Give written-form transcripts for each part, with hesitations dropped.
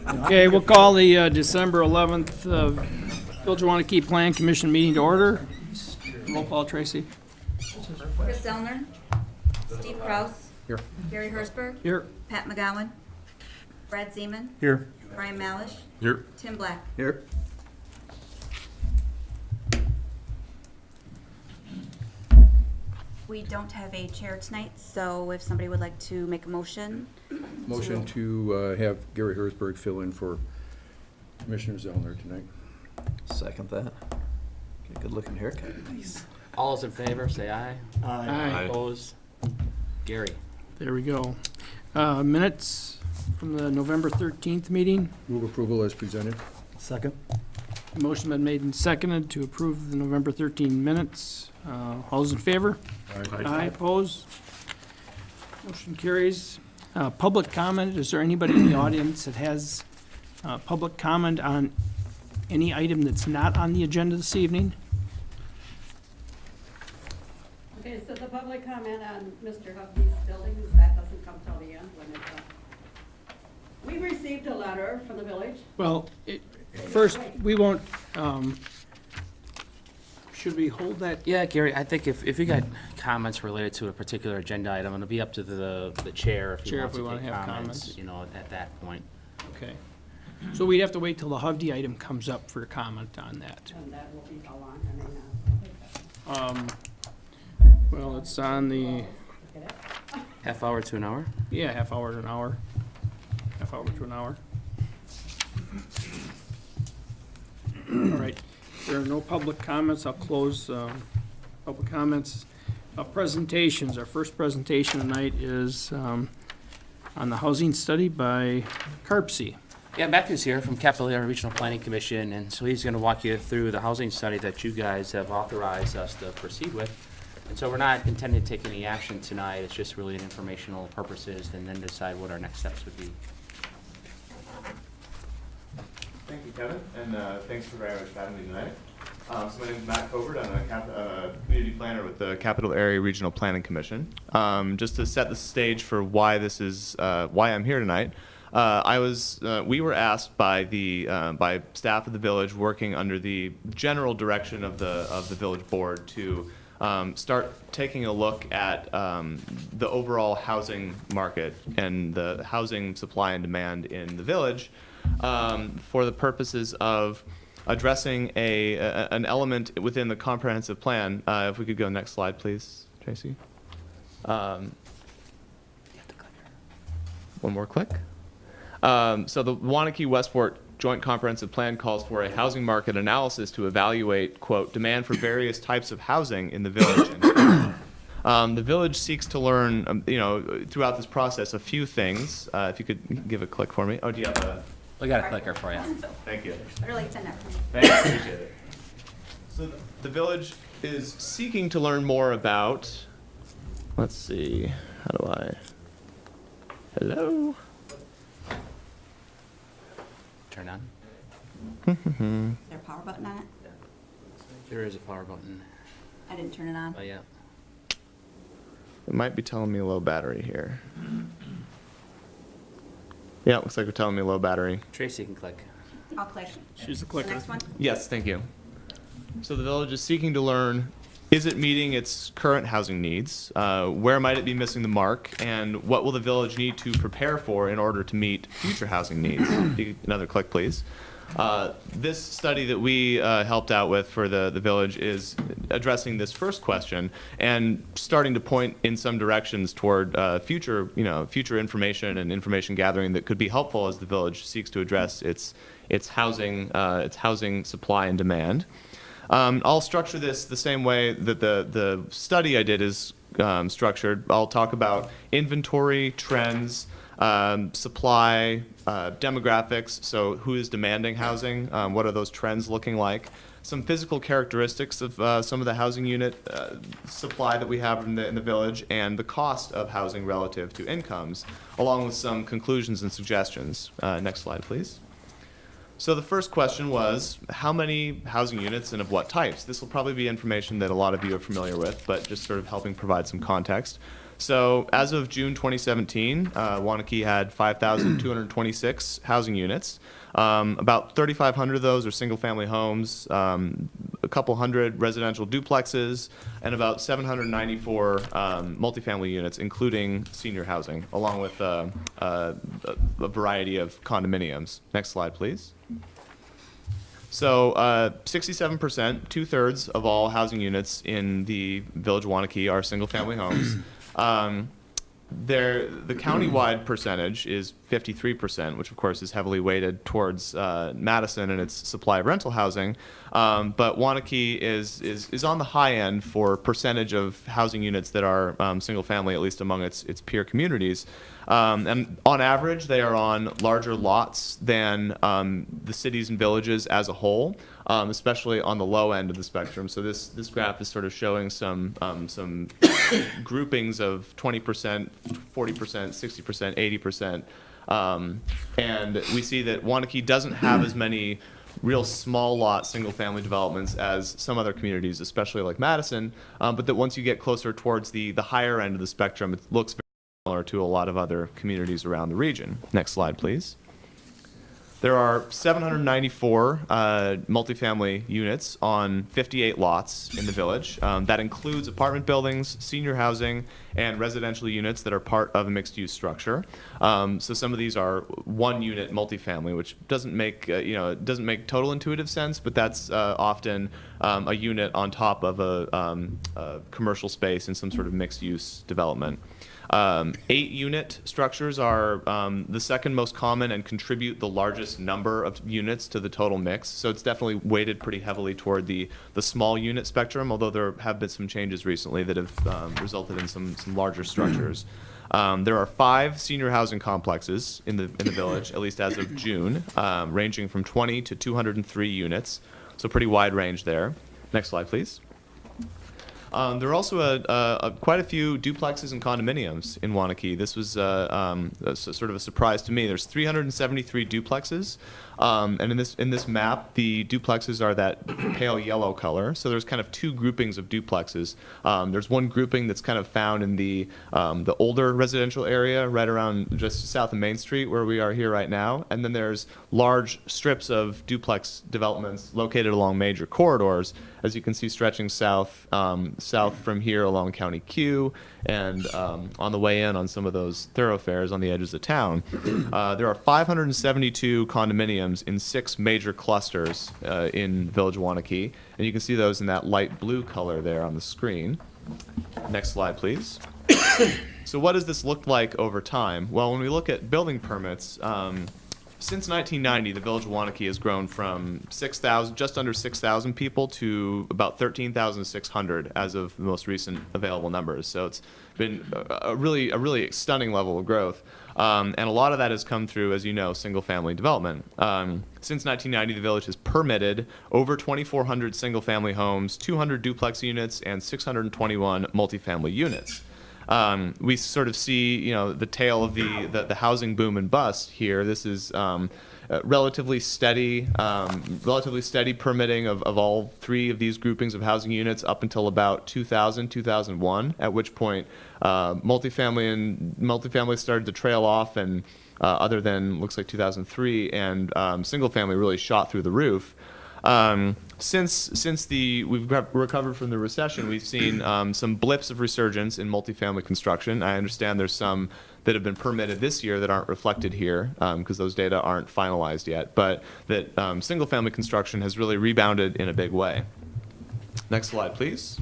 Okay, we'll call the December 11th Village of Waunakee Plan Commission meeting to order. Roll call, Tracy. Chris Zellner. Steve Kraus. Here. Gary Hertzberg. Here. Pat McGowan. Brad Zeman. Here. Brian Malish. Here. Tim Black. Here. We don't have a chair tonight, so if somebody would like to make a motion. Motion to have Gary Hertzberg fill in for Commissioner Zellner tonight. Second that. Okay, good looking haircut. Nice. All those in favor, say aye. Aye. Opposed? Gary. There we go. Minutes from the November 13th meeting. Move approval as presented. Second. Motion been made and seconded to approve the November 13 minutes. All those in favor? Aye. Opposed? Motion carries. Public comment, is there anybody in the audience that has public comment on any item that's not on the agenda this evening? Okay, so the public comment on Mr. Hovey's buildings, that doesn't come till the end when it's we received a letter from the village. Well, first, we won't, should we hold that? Yeah, Gary, I think if you got comments related to a particular agenda item, it'll be up to the chair if he Chair, wants if we to wanna take have comments, comments. you know, at that point. Okay. So we'd have to wait till the Hovde item comes up for comment on that. And that will be how long, Well, it's on the, Half hour to an hour? yeah, half hour to an hour. Half hour to an hour. All right, there are no public comments. I'll close public comments. Presentations, our first presentation tonight is on the housing study by Carpsey. Yeah, Matthew's here from Capital Area Regional Planning Commission, and so he's gonna walk you through the housing study that you guys have authorized us to proceed with. And so we're not intending to take any action tonight, it's just really an informational purposes, and then decide what our next steps would be. Thank you, Kevin, and thanks for very much for having me tonight. So my name is Matt Covert. I'm a community planner with the Capital Area Regional Planning Commission. Just to set the stage for why this is why I'm here tonight, we were asked by by staff of the village, working under the general direction of the village board, to start taking a look at the overall housing market and the housing supply and demand in the village, for the purposes of addressing an element within the comprehensive plan. If we could go next slide, please, Tracy. One more click. So the Waunakee Westport Joint Comprehensive Plan calls for a housing market analysis to evaluate, quote, demand for various types of housing in the village. The village seeks to learn, throughout this process, a few things. If you could give a click for me. Oh, do you have a? We got a clicker for you. Thank you. Really, it's in there. Thanks, appreciate it. So the village is seeking to learn more about, let's see, how do I, hello? Turn on. Is there a power button on it? There is a power button. I didn't turn it on. Oh, yeah. It might be telling me low battery here. Yeah, looks like we're telling me low battery. Tracy can click. I'll click. She's the The clicker. next one? Yes, thank you. So the village is seeking to learn, is it meeting its current housing needs? Where might it be missing the mark? And what will the village need to prepare for in order to meet future housing needs? Another click, please. This study that we helped out with for the village is addressing this first question and starting to point in some directions toward future information and information gathering that could be helpful as the village seeks to address its housing supply and demand. I'll structure this the same way that the study I did is structured. I'll talk about inventory, trends, supply, demographics, so who is demanding housing, what are those trends looking like, some physical characteristics of some of the housing unit supply that we have in the village, and the cost of housing relative to incomes, along with some conclusions and suggestions. Next slide, please. So the first question was, how many housing units and of what types? This will probably be information that a lot of you are familiar with, but just sort of helping provide some context. So as of June 2017, Waunakee had 5,226 housing units. About 3,500 of those are single-family homes, a couple hundred residential duplexes, and about 794 multifamily units, including senior housing, along with a variety of condominiums. Next slide, please. So 67%, 2/3 of all housing units in the Village of Waunakee are single-family homes. The countywide percentage is 53%, which of course is heavily weighted towards Madison and its supply of rental housing. But Waunakee is on the high end for percentage of housing units that are single family, at least among its peer communities. And on average, they are on larger lots than the cities and villages as a whole, especially on the low end of the spectrum. So this graph is sort of showing some groupings of 20%, 40%, 60%, 80%. And we see that Waunakee doesn't have as many real small lot single family developments as some other communities, especially like Madison, but that once you get closer towards the higher end of the spectrum, it looks very similar to a lot of other communities around the region. Next slide, please. There are 794 multifamily units on 58 lots in the village. That includes apartment buildings, senior housing, and residential units that are part of a mixed-use structure. So some of these are one-unit multifamily, which doesn't make it doesn't make total intuitive sense, but that's often a unit on top of a commercial space in some sort of mixed-use development. 8-unit structures are the second most common and contribute the largest number of units to the total mix. So it's definitely weighted pretty heavily toward the small unit spectrum, although there have been some changes recently that have resulted in some larger structures. There are 5 senior housing complexes in the village, at least as of June, ranging from 20 to 203 units. So pretty wide range there. Next slide, please. There are also quite a few duplexes and condominiums in Waunakee. This was sort of a surprise to me. There's 373 duplexes, and in this map, the duplexes are that pale yellow color. So there's kind of 2 groupings of duplexes. There's one grouping that's kind of found in the older residential area, right around just south of Main Street, where we are here right now. And then there's large strips of duplex developments located along major corridors, as you can see, stretching south from here along County Q and on the way in on some of those thoroughfares on the edges of town. There are 572 condominiums in 6 major clusters in Village of Waunakee, and you can see those in that light blue color there on the screen. Next slide, please. So what does this look like over time? Well, when we look at building permits, since 1990, the Village of Waunakee has grown from just under 6,000 people to about 13,600 as of the most recent available numbers. So it's been a really stunning level of growth. And a lot of that has come through, as you know, single-family development. Since 1990, the village has permitted over 2,400 single-family homes, 200 duplex units, and 621 multifamily units. We sort of see, the tail of the housing boom and bust here. This is relatively steady permitting of all 3 of these groupings of housing units up until about 2000, 2001, at which point multifamily started to trail off, and other than looks like 2003, and single family really shot through the roof. Since we've recovered from the recession, we've seen some blips of resurgence in multifamily construction. I understand there's some that have been permitted this year that aren't reflected here because those data aren't finalized yet, but that single-family construction has really rebounded in a big way. Next slide, please.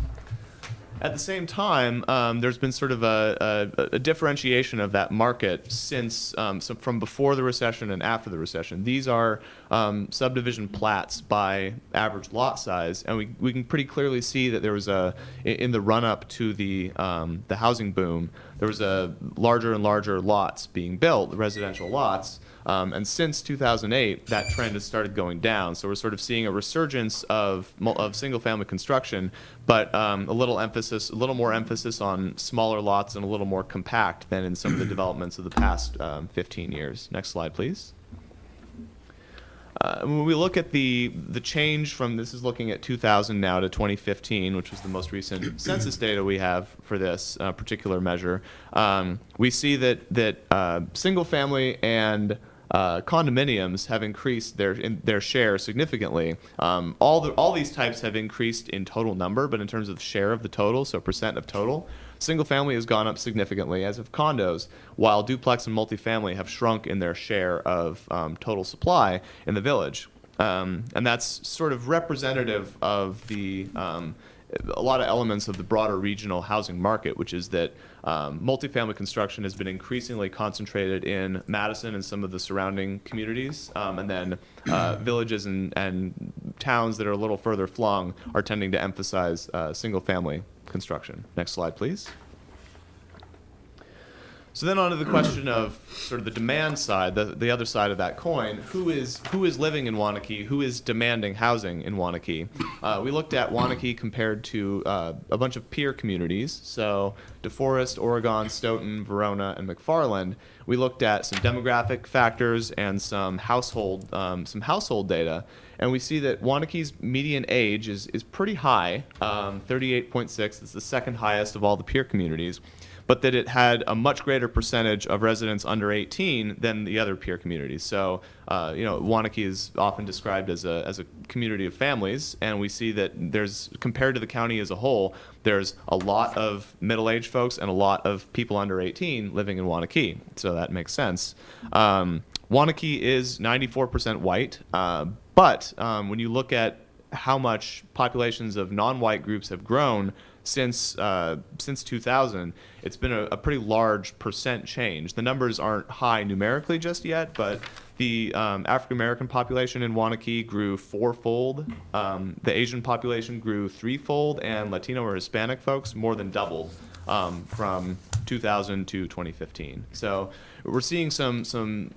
At the same time, there's been sort of a differentiation of that market since from before the recession and after the recession. These are subdivision plats by average lot size, and we can pretty clearly see that there was in the run-up to the housing boom, there was larger and larger lots being built, residential lots. And since 2008, that trend has started going down. So we're sort of seeing a resurgence of single-family construction, but a little more emphasis on smaller lots and a little more compact than in some of the developments of the past 15 years. Next slide, please. When we look at the change from, this is looking at 2000 now to 2015, which was the most recent census data we have for this particular measure, we see that single family and condominiums have increased their share significantly. All these types have increased in total number, but in terms of share of the total, so percent of total, single family has gone up significantly, as have condos, while duplex and multifamily have shrunk in their share of total supply in the village. And that's sort of representative of a lot of elements of the broader regional housing market, which is that multifamily construction has been increasingly concentrated in Madison and some of the surrounding communities, and then villages and towns that are a little further flung are tending to emphasize single-family construction. Next slide, please. So then on to the question of sort of the demand side, the other side of that coin. Who is living in Waunakee? Who is demanding housing in Waunakee? We looked at Waunakee compared to a bunch of peer communities, so DeForest, Oregon, Stoughton, Verona, and McFarland. We looked at some demographic factors and some household data, and we see that Waunakee's median age is pretty high, 38.6. It's the second highest of all the peer communities, but that it had a much greater percentage of residents under 18 than the other peer communities. So, Waunakee is often described as a community of families, and we see that compared to the county as a whole, there's a lot of middle-aged folks and a lot of people under 18 living in Waunakee. So that makes sense. Waunakee is 94% white, but when you look at how much populations of non-white groups have grown since 2000, it's been a pretty large percent change. The numbers aren't high numerically just yet, but the African American population in Waunakee grew fourfold. The Asian population grew threefold, and Latino or Hispanic folks more than doubled from 2000 to 2015. So we're seeing some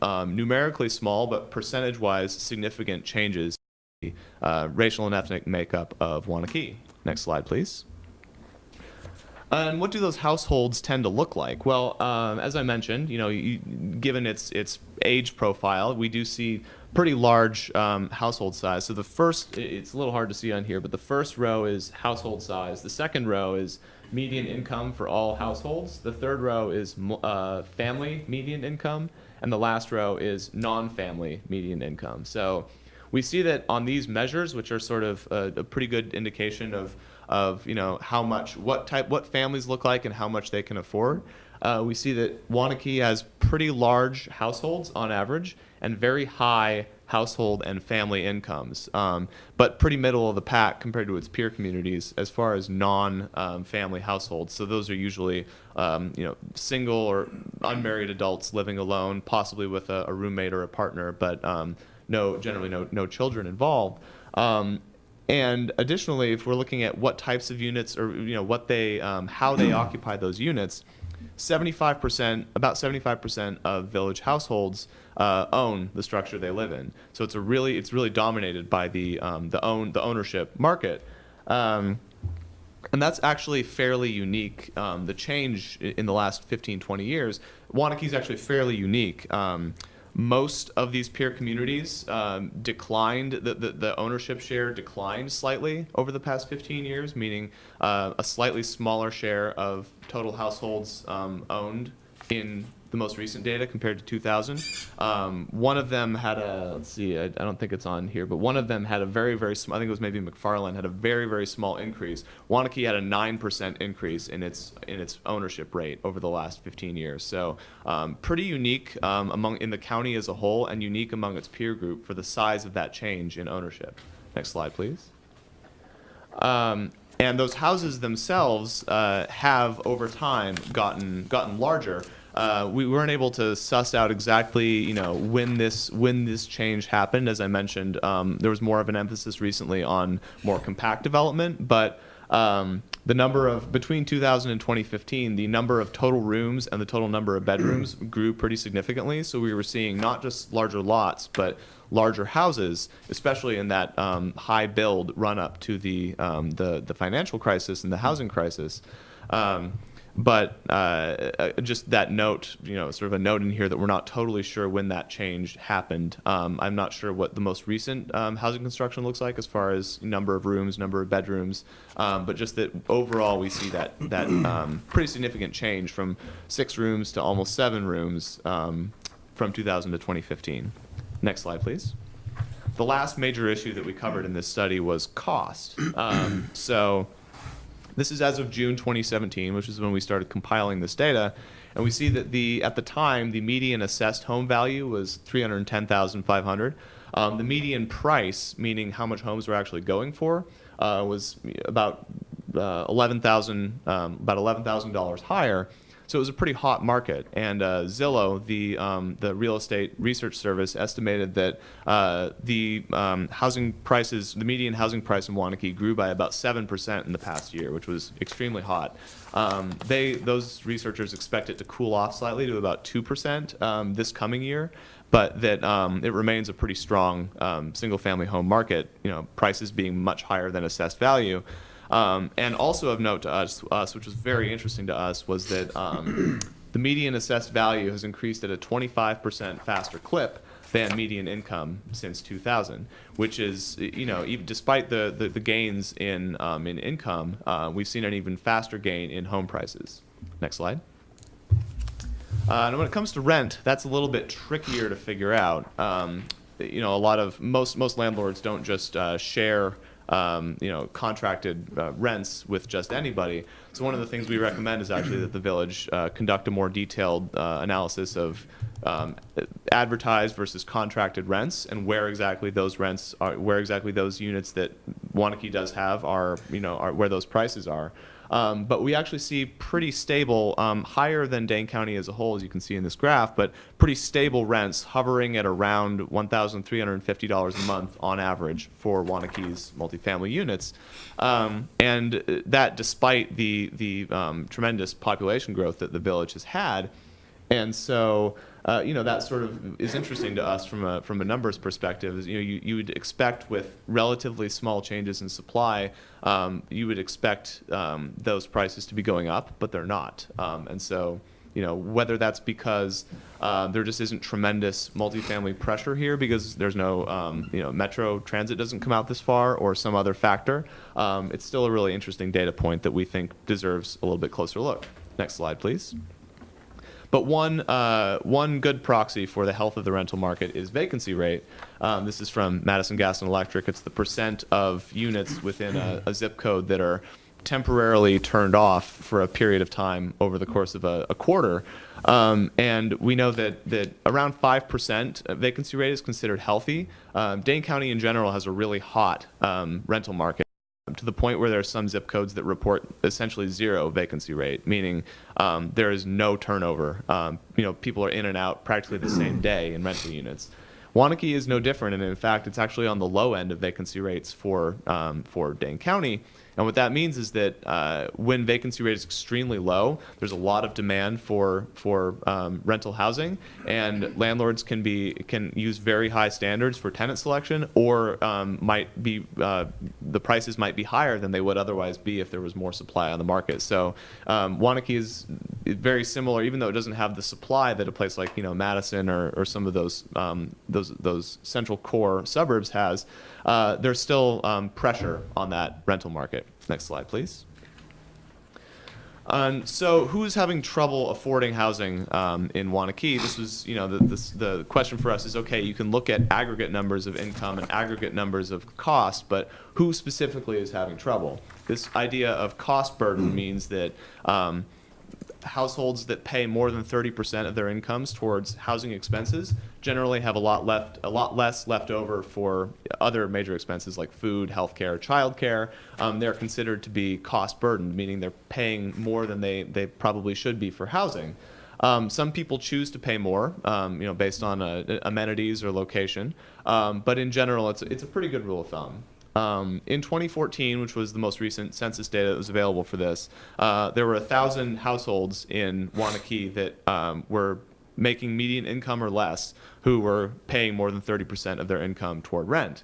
numerically small but percentage-wise significant changes in the racial and ethnic makeup of Waunakee. Next slide, please. And what do those households tend to look like? Well, as I mentioned, given its age profile, we do see pretty large household size. So it's a little hard to see on here, but the first row is household size. The second row is median income for all households. The third row is family median income, and the last row is non-family median income. So we see that on these measures, which are sort of a pretty good indication of how much, what families look like and how much they can afford. We see that Waunakee has pretty large households on average and very high household and family incomes, but pretty middle of the pack compared to its peer communities as far as non-family households. So those are usually single or unmarried adults living alone, possibly with a roommate or a partner, but generally no children involved. And additionally, if we're looking at what types of units or how they occupy those units, about 75% of village households own the structure they live in. So it's really dominated by the ownership market. And that's actually fairly unique. The change in the last 15, 20 years, Waunakee is actually fairly unique. Most of these peer communities declined, the ownership share declined slightly over the past 15 years, meaning a slightly smaller share of total households owned in the most recent data compared to 2000. One of them had I don't think it's on here, but one of them had a very, very small, I think it was maybe McFarland, had a very, very small increase. Waunakee had a 9% increase in its ownership rate over the last 15 years. So pretty unique in the county as a whole, and unique among its peer group for the size of that change in ownership. Next slide, please. And those houses themselves have over time gotten larger. We weren't able to suss out exactly, when this change happened. As I mentioned, there was more of an emphasis recently on more compact development, but the number of, between 2000 and 2015, the number of total rooms and the total number of bedrooms grew pretty significantly. So we were seeing not just larger lots, but larger houses, especially in that high build run up to the financial crisis and the housing crisis. But just that note, sort of a note in here that we're not totally sure when that change happened. I'm not sure what the most recent housing construction looks like as far as number of rooms, number of bedrooms, but just that overall we see that pretty significant change from 6 rooms to almost 7 rooms from 2000 to 2015. Next slide, please. The last major issue that we covered in this study was cost. So this is as of June 2017, which is when we started compiling this data, and we see that at the time the median assessed home value was $310,500. The median price, meaning how much homes were actually going for, was about $11,000 higher. So it was a pretty hot market, and Zillow, the real estate research service, estimated that the housing prices, the median housing price in Waunakee, grew by about 7% in the past year, which was extremely hot. Those researchers expect it to cool off slightly to about 2% this coming year, but that it remains a pretty strong single-family home market. Prices being much higher than assessed value. And also of note to us, which was very interesting to us, was that the median assessed value has increased at a 25% faster clip than median income since 2000, which is, even despite the gains in income, we've seen an even faster gain in home prices. Next slide. And when it comes to rent, that's a little bit trickier to figure out. Most landlords don't just share contracted rents with just anybody. So one of the things we recommend is actually that the village conduct a more detailed analysis of advertised versus contracted rents, and where exactly those rents are, where exactly those units that Waunakee does have are where those prices are. But we actually see pretty stable, higher than Dane County as a whole, as you can see in this graph, but pretty stable rents hovering at around $1,350 a month on average for Waunakee's multifamily units. And that despite the tremendous population growth that the village has had. And so, that sort of is interesting to us from a numbers perspective. You would expect with relatively small changes in supply, you would expect those prices to be going up, but they're not. And so, whether that's because there just isn't tremendous multifamily pressure here because there's no, metro transit doesn't come out this far, or some other factor, it's still a really interesting data point that we think deserves a little bit closer look. Next slide, please. But one good proxy for the health of the rental market is vacancy rate. This is from Madison Gas and Electric. It's the percent of units within a zip code that are temporarily turned off for a period of time over the course of a quarter. And we know that around 5% vacancy rate is considered healthy. Dane County in general has a really hot rental market, to the point where there are some zip codes that report essentially 0 vacancy rate, meaning there is no turnover. People are in and out practically the same day in rental units. Waunakee is no different, and in fact, it's actually on the low end of vacancy rates for Dane County. And what that means is that when vacancy rate is extremely low, there's a lot of demand for rental housing, and landlords can use very high standards for tenant selection, or the prices might be higher than they would otherwise be if there was more supply on the market. So Waunakee is very similar, even though it doesn't have the supply that a place like Madison or some of those central core suburbs has. There's still pressure on that rental market. Next slide, please. So who's having trouble affording housing in Waunakee? This was, the question for us is, okay, you can look at aggregate numbers of income and aggregate numbers of cost, but who specifically is having trouble? This idea of cost burden means that households that pay more than 30% of their incomes towards housing expenses generally have a lot less left over for other major expenses like food, healthcare, childcare. They're considered to be cost burdened, meaning they're paying more than they probably should be for housing. Some people choose to pay more, based on amenities or location, but in general, it's a pretty good rule of thumb. In 2014, which was the most recent census data that was available for this, there were 1,000 households in Waunakee that were making median income or less who were paying more than 30% of their income toward rent.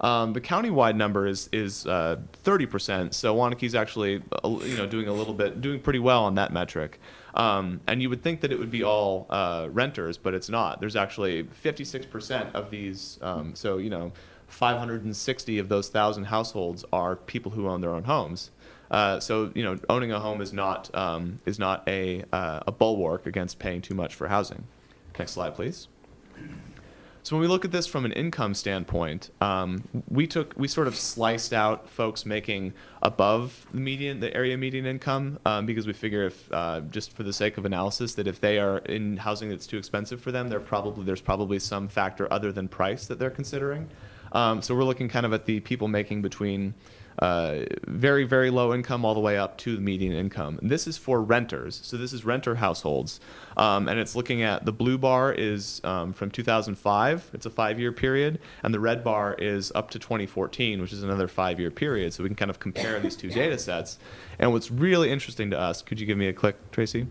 The countywide number is 30%. So Waunakee's actually doing pretty well on that metric. And you would think that it would be all renters, but it's not. There's actually 56% of these. 560 of those 1,000 households are people who own their own homes. Owning a home is not a bulwark against paying too much for housing. Next slide, please. So when we look at this from an income standpoint, we sort of sliced out folks making above the area median income, because we figure if just for the sake of analysis that if they are in housing that's too expensive for them, there's probably some factor other than price that they're considering. So we're looking kind of at the people making between very, very low income all the way up to the median income. And this is for renters. So this is renter households. And it's looking at the blue bar is from 2005. It's a 5-year period. And the red bar is up to 2014, which is another 5-year period. So we can kind of compare these two data sets. And what's really interesting to us, could you give me a click, Tracy?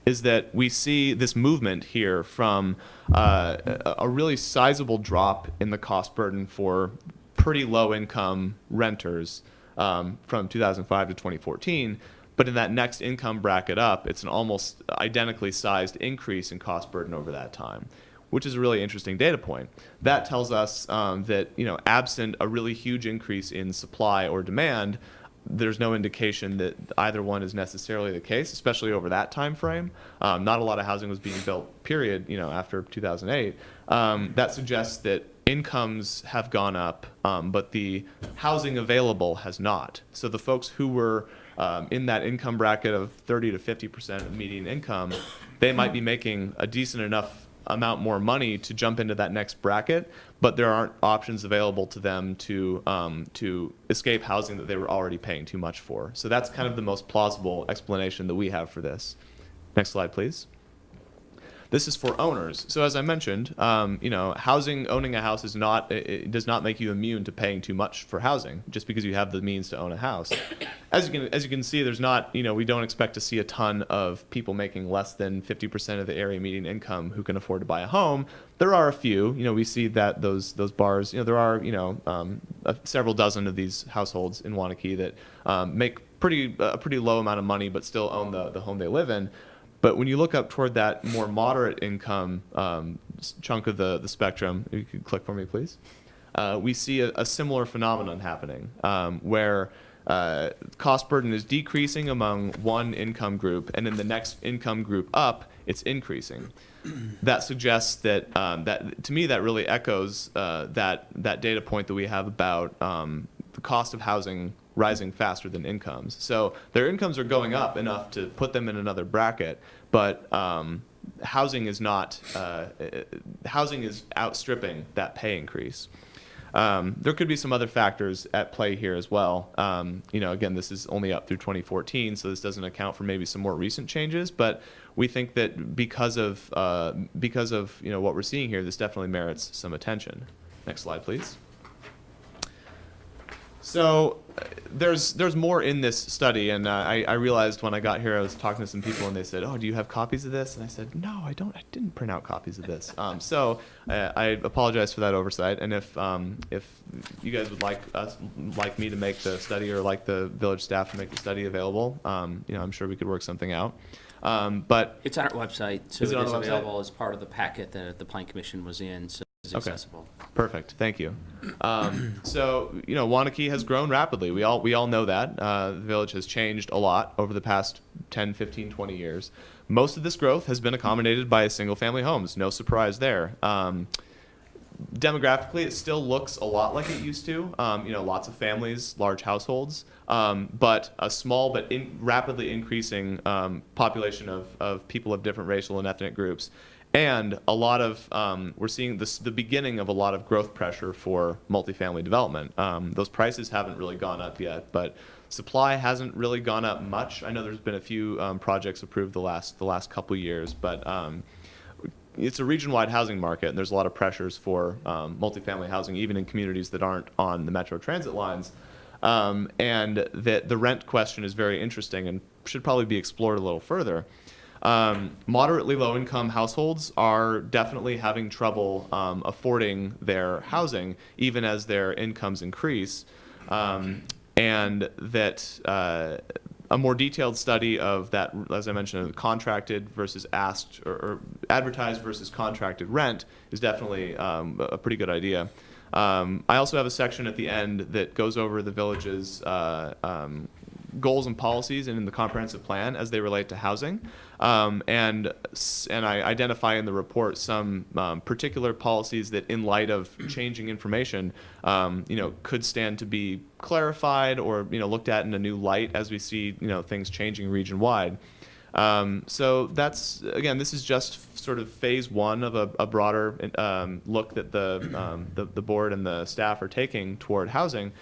Is that we see this movement here from a really sizable drop in the cost burden for pretty low income renters from 2005 to 2014. But in that next income bracket up, it's an almost identically sized increase in cost burden over that time, which is a really interesting data point. That tells us that, absent a really huge increase in supply or demand, there's no indication that either one is necessarily the case, especially over that time frame. Not a lot of housing was being built, period, after 2008. That suggests that incomes have gone up, but the housing available has not. So the folks who were in that income bracket of 30 to 50% of median income, they might be making a decent enough amount more money to jump into that next bracket, but there aren't options available to them to escape housing that they were already paying too much for. So that's kind of the most plausible explanation that we have for this. Next slide, please. This is for owners. So as I mentioned, owning a house it does not make you immune to paying too much for housing just because you have the means to own a house. As you can see, there's not, we don't expect to see a ton of people making less than 50% of the area median income who can afford to buy a home. There are a few, we see that those bars, there are, several dozen of these households in Waunakee that make a pretty low amount of money but still own the home they live in. But when you look up toward that more moderate income chunk of the spectrum, if you could click for me, please, we see a similar phenomenon happening where cost burden is decreasing among one income group, and in the next income group up, it's increasing. That suggests that, to me, that really echoes that data point that we have about the cost of housing rising faster than incomes. So their incomes are going up enough to put them in another bracket, but housing is outstripping that pay increase. There could be some other factors at play here as well. Again, this is only up through 2014, so this doesn't account for maybe some more recent changes, but we think that because of what we're seeing here, this definitely merits some attention. Next slide, please. So there's more in this study, and I realized when I got here, I was talking to some people, and they said, "Oh, do you have copies of this?" And I said, "No, I don't. I didn't print out copies of this." So I apologize for that oversight. And if you guys would like me to make the study, or like the village staff to make the study available, I'm sure we could work something out. But It's on our website, so Is it on it is the website? available as part of the packet that the Plan Commission was in, so it's Okay. accessible. Perfect. Thank you. So, Waunakee has grown rapidly. We all know that. The village has changed a lot over the past 10, 15, 20 years. Most of this growth has been accommodated by single-family homes. No surprise there. Demographically, it still looks a lot like it used to. Lots of families, large households, but a small but rapidly increasing population of people of different racial and ethnic groups. And a lot of, we're seeing the beginning of a lot of growth pressure for multifamily development. Those prices haven't really gone up yet, but supply hasn't really gone up much. I know there's been a few projects approved the last couple years, but it's a region-wide housing market, and there's a lot of pressures for multifamily housing, even in communities that aren't on the metro transit lines. And that the rent question is very interesting and should probably be explored a little further. Moderately low-income households are definitely having trouble affording their housing, even as their incomes increase, and that a more detailed study of that, as I mentioned, contracted versus asked or advertised versus contracted rent is definitely a pretty good idea. I also have a section at the end that goes over the village's goals and policies and in the comprehensive plan as they relate to housing. And I identify in the report some particular policies that, in light of changing information, could stand to be clarified or, looked at in a new light as we see, things changing region-wide. So that's, again, this is just sort of phase one of a broader look that the board and the staff are taking toward housing.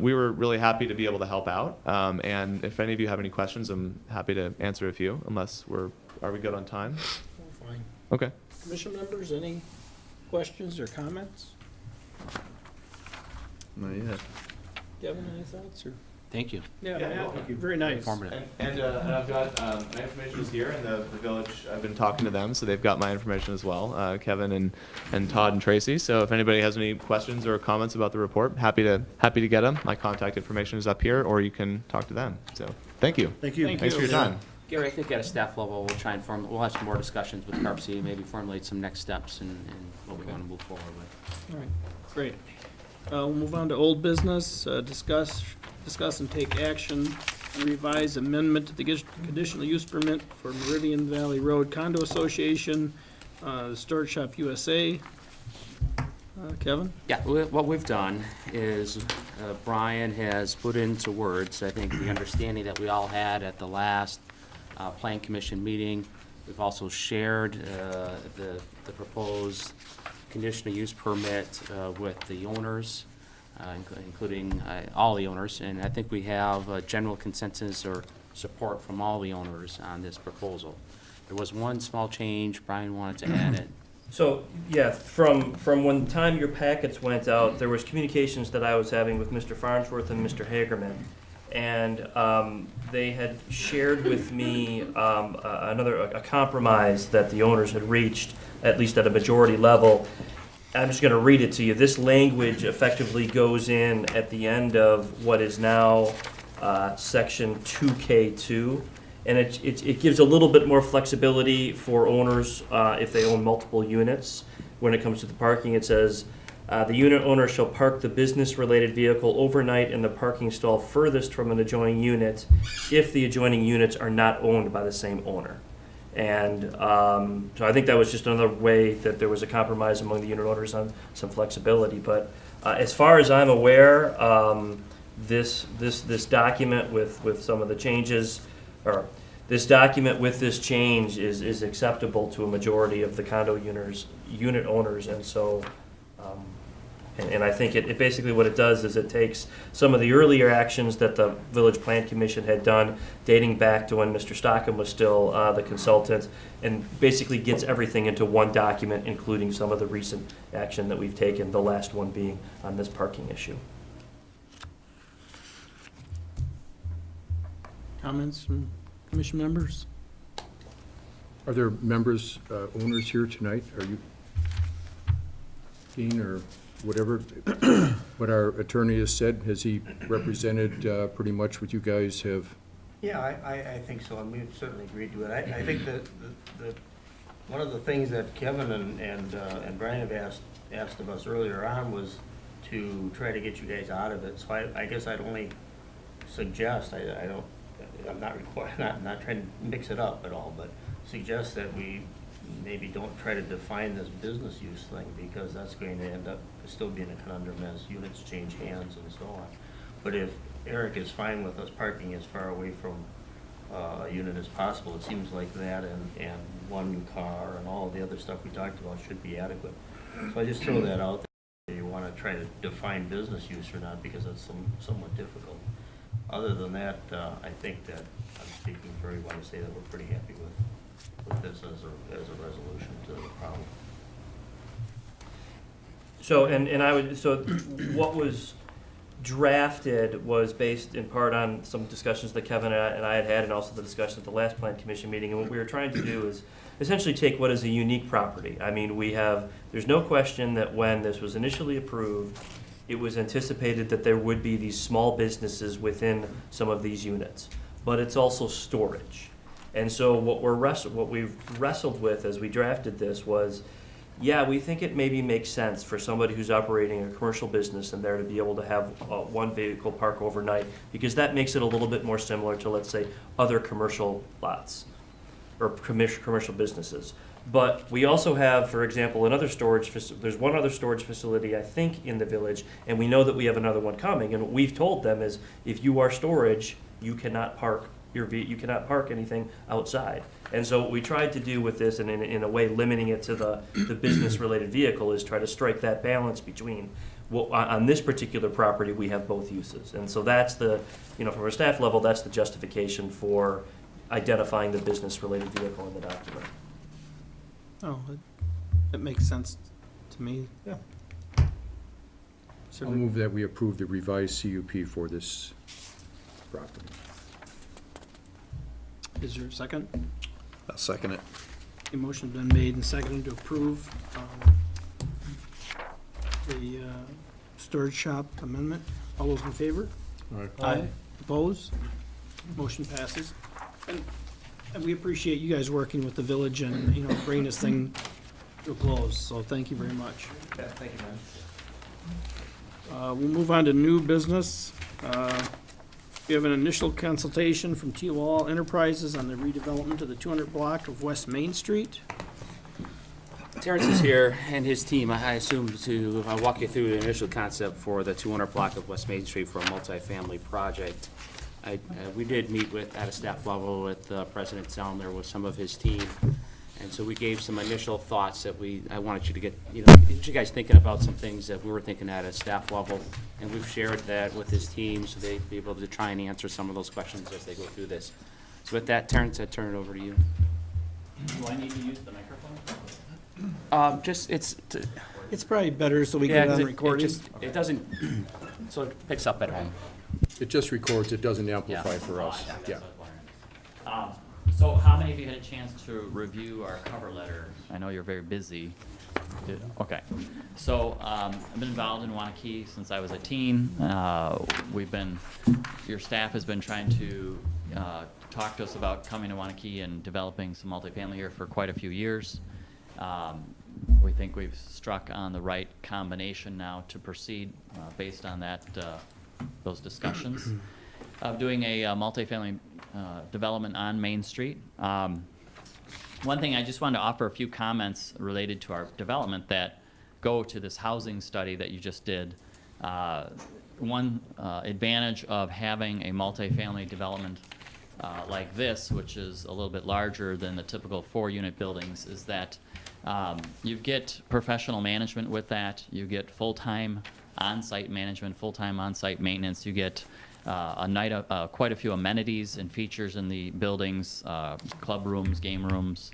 We were really happy to be able to help out. And if any of you have any questions, I'm happy to answer a few, unless are we good on time? Fine. Okay. Commission members, any questions or comments? Not yet. Kevin, any thoughts, or? Thank you. Yeah, Yeah, yeah, thank you. very nice. Informative. And I've got my information is here, and the village, I've been talking to them, so they've got my information as well, Kevin and Todd and Tracy. So if anybody has any questions or comments about the report, happy to get them. My contact information is up here, or you can talk to them. So thank you. Thank you. Thank Thanks for your you. time. Gary, I think at a staff level, we'll try and we'll have some more discussions with CARPC, maybe formulate some next steps and what we want to move forward with. All right, great. We'll move on to old business, discuss and take action on revise amendment to the conditional use permit for Meridian Valley Road Condo Association, the Storage Shop USA. Kevin? Yeah, what we've done is Brian has put into words, I think, the understanding that we all had at the last Plan Commission meeting. We've also shared the proposed conditional use permit with the owners, including all the owners, and I think we have a general consensus or support from all the owners on this proposal. There was one small change, Brian wanted to add it. So, yeah, from when time your packets went out, there was communications that I was having with Mr. Farnsworth and Mr. Hagerman. And they had shared with me a compromise that the owners had reached, at least at a majority level. I'm just going to read it to you. This language effectively goes in at the end of what is now Section 2K2. And it gives a little bit more flexibility for owners if they own multiple units. When it comes to the parking, it says, the unit owner shall park the business-related vehicle overnight in the parking stall furthest from an adjoining unit if the adjoining units are not owned by the same owner. And so I think that was just another way that there was a compromise among the unit owners on some flexibility. But as far as I'm aware, this document with some of the changes, or this document with this change is acceptable to a majority of the condo unit owners, and so, and I think it basically what it does is it takes some of the earlier actions that the Village Plan Commission had done, dating back to when Mr. Stockham was still the consultant, and basically gets everything into one document, including some of the recent action that we've taken, the last one being on this parking issue. Comments from commission members? Are there members, owners here tonight? Are you, Dean, or whatever, what our attorney has said? Has he represented pretty much what you guys have? Yeah, I think so, and we've certainly agreed to it. I think that one of the things that Kevin and Brian have asked of us earlier on was to try to get you guys out of it. So I guess I'd only suggest, I'm not trying to mix it up at all, but suggest that we maybe don't try to define this business use thing, because that's going to end up still being a conundrum as units change hands and so on. But if Eric is fine with us parking as far away from a unit as possible, it seems like that and one car and all the other stuff we talked about should be adequate. So I just throw that out there. You want to try to define business use or not, because that's somewhat difficult. Other than that, I think that I'm speaking for everyone to say that we're pretty happy with this as a resolution to the problem. So, so what was drafted was based in part on some discussions that Kevin and I had had, and also the discussion at the last plan commission meeting. And what we were trying to do is essentially take what is a unique property. I mean, there's no question that when this was initially approved, it was anticipated that there would be these small businesses within some of these units, but it's also storage. And so what we've wrestled with as we drafted this was, yeah, we think it maybe makes sense for somebody who's operating a commercial business in there to be able to have one vehicle park overnight, because that makes it a little bit more similar to, let's say, other commercial lots or commercial businesses. But we also have, for example, there's one other storage facility, I think, in the village, and we know that we have another one coming. And what we've told them is, if you are storage, you cannot park you cannot park anything outside. And so what we tried to do with this, and in a way limiting it to the business-related vehicle, is try to strike that balance between, well, on this particular property, we have both uses. And so that's from a staff level, that's the justification for identifying the business-related vehicle in the document. Oh, it makes sense to me. Yeah. So I'll move that we approve the revised CUP for this property. is there a second? I'll second it. A motion's been made and seconded to approve the storage shop amendment. All those in favor? Aye. Opposed? Motion passes. And we appreciate you guys working with the village and, bringing this thing to a close, so thank you very much. Yeah, thank you, man. We'll move on to new business. We have an initial consultation from T-Wall Enterprises on the redevelopment of the 200 block of West Main Street. Terrence is here and his team, I assume, to walk you through the initial concept for the 200 block of West Main Street for a multifamily project. We did meet at a staff level with President Zellner with some of his team, and so we gave some initial thoughts that I wanted you to get you guys thinking about some things that we were thinking at a staff level, and we've shared that with his team so they'd be able to try and answer some of those questions as they go through this. So with that, Terrence, I turn it over to you. Do I need to use the microphone? It's probably better so we Yeah, get it 'cause on recording. it doesn't, so it picks up at home. It just records, it doesn't amplify Yeah. for us. That's Yeah. what I was wondering. So how many of you had a chance to review our cover letter? I know you're very busy. Okay. So, I've been involved in Waunakee since I was a teen. Your staff has been trying to talk to us about coming to Waunakee and developing some multifamily here for quite a few years. We think we've struck on the right combination now to proceed based on those discussions of doing a multifamily development on Main Street. One thing I just wanted to offer a few comments related to our development that go to this housing study that you just did. One advantage of having a multifamily development like this, which is a little bit larger than the typical 4-unit buildings, is that you get professional management with that. You get full-time on-site management, full-time on-site maintenance. You get quite a few amenities and features in the buildings, club rooms, game rooms,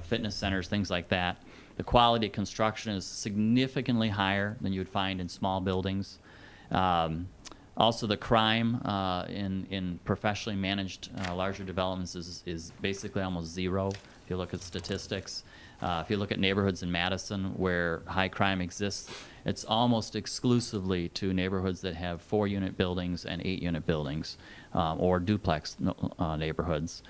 fitness centers, things like that. The quality of construction is significantly higher than you would find in small buildings. Also, the crime in professionally managed larger developments is basically almost zero if you look at statistics. If you look at neighborhoods in Madison where high crime exists, it's almost exclusively to neighborhoods that have 4-unit buildings and 8-unit buildings, or duplex neighborhoods.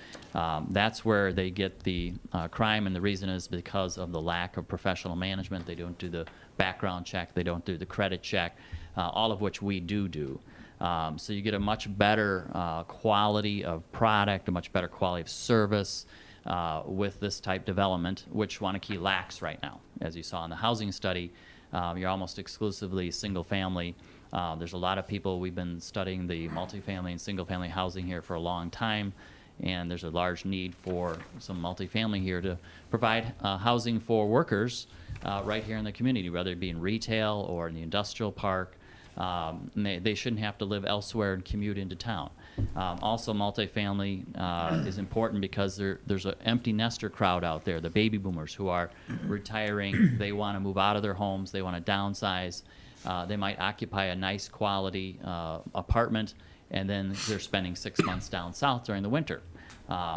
That's where they get the crime, and the reason is because of the lack of professional management. They don't do the background check, they don't do the credit check, all of which we do. So you get a much better quality of product, a much better quality of service with this type development, which Waunakee lacks right now. As you saw in the housing study, you're almost exclusively single family. There's a lot of people, we've been studying the multifamily and single family housing here for a long time, and there's a large need for some multifamily here to provide housing for workers right here in the community, whether it be in retail or in the industrial park. They shouldn't have to live elsewhere and commute into town. Also, multifamily is important because there's an empty nester crowd out there, the baby boomers who are retiring. They want to move out of their homes. They want to downsize. They might occupy a nice quality apartment, and then they're spending 6 months down south during the winter.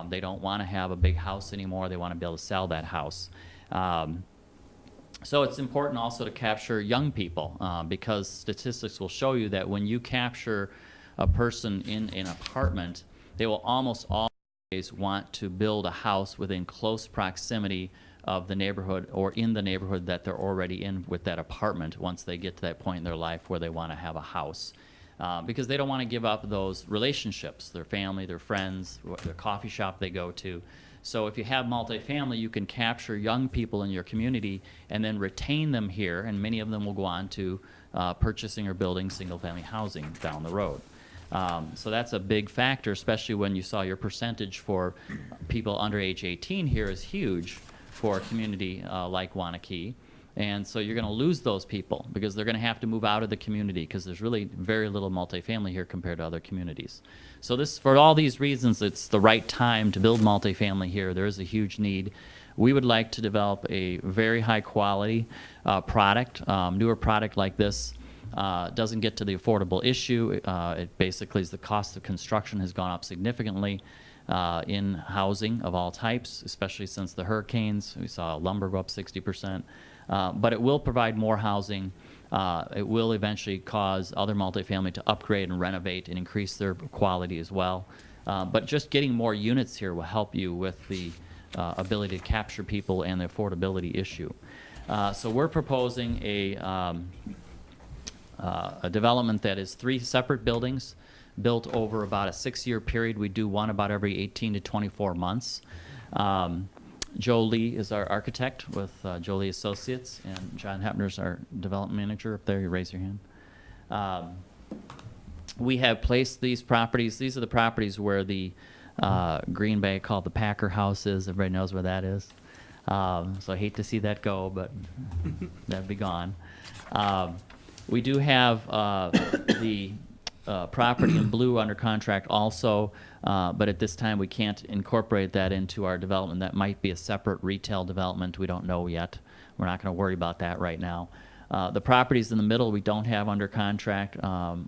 They don't want to have a big house anymore. They want to be able to sell that house. So it's important also to capture young people, because statistics will show you that when you capture a person in an apartment, they will almost always want to build a house within close proximity of the neighborhood or in the neighborhood that they're already in with that apartment once they get to that point in their life where they want to have a house. Because they don't want to give up those relationships, their family, their friends, their coffee shop they go to. So if you have multifamily, you can capture young people in your community and then retain them here, and many of them will go on to purchasing or building single-family housing down the road. So that's a big factor, especially when you saw your percentage for people under age 18 here is huge for a community like Waunakee. And so you're going to lose those people because they're going to have to move out of the community because there's really very little multifamily here compared to other communities. So this, for all these reasons, it's the right time to build multifamily here. There is a huge need. We would like to develop a very high quality product. Newer product like this doesn't get to the affordable issue. It basically is the cost of construction has gone up significantly in housing of all types, especially since the hurricanes. We saw lumber go up 60%. But it will provide more housing. It will eventually cause other multifamily to upgrade and renovate and increase their quality as well. But just getting more units here will help you with the ability to capture people and the affordability issue. So we're proposing a development that is 3 separate buildings built over about a 6-year period. We do one about every 18 to 24 months. Joe Lee is our architect with Joe Lee Associates, and John Hepner's our development manager up there. You raise your hand. We have placed these properties. These are the properties where the Green Bay called the Packer House is. Everybody knows where that is. So I hate to see that go, but that'd be gone. We do have the property in blue under contract also, but at this time we can't incorporate that into our development. That might be a separate retail development. We don't know yet. We're not going to worry about that right now. The properties in the middle we don't have under contract.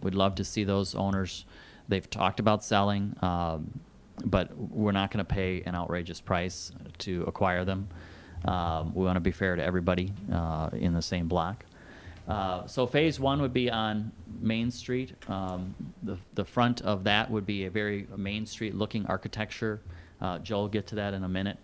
We'd love to see those owners. They've talked about selling, but we're not going to pay an outrageous price to acquire them. We want to be fair to everybody in the same block. So phase 1 would be on Main Street. The front of that would be a very Main Street looking architecture. Joe will get to that in a minute.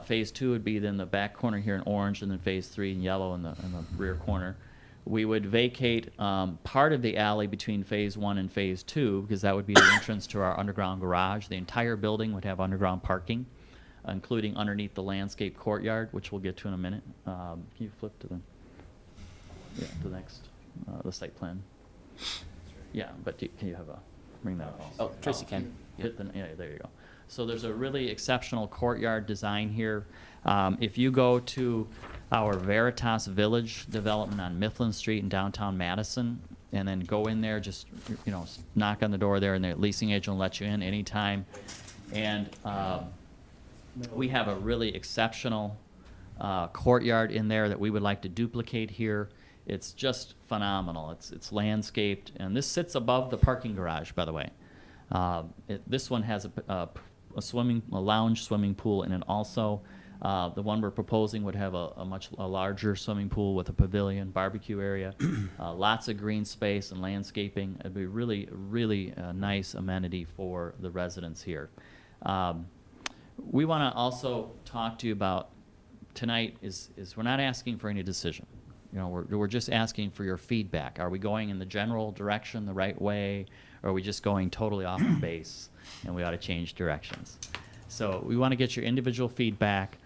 Phase 2 would be then the back corner here in orange, and then phase 3 in yellow in the rear corner. We would vacate part of the alley between phase 1 and phase 2 because that would be the entrance to our underground garage. The entire building would have underground parking, including underneath the landscape courtyard, which we'll get to in a minute. Can you flip to the next, the site plan? Yeah, but can you have bring that up? Oh, Tracy can. Yeah, there you go. So there's a really exceptional courtyard design here. If you go to our Veritas Village development on Mifflin Street in downtown Madison, and then go in there, just knock on the door there, and the leasing agent will let you in anytime. And we have a really exceptional courtyard in there that we would like to duplicate here. It's just phenomenal. It's landscaped, and this sits above the parking garage, by the way. This one has a lounge swimming pool in it also. The one we're proposing would have a much larger swimming pool with a pavilion, barbecue area, lots of green space and landscaping. It'd be really, really a nice amenity for the residents here. We want to also talk to you about tonight is we're not asking for any decision. We're just asking for your feedback. Are we going in the general direction the right way, or are we just going totally off the base and we ought to change directions? So we want to get your individual feedback.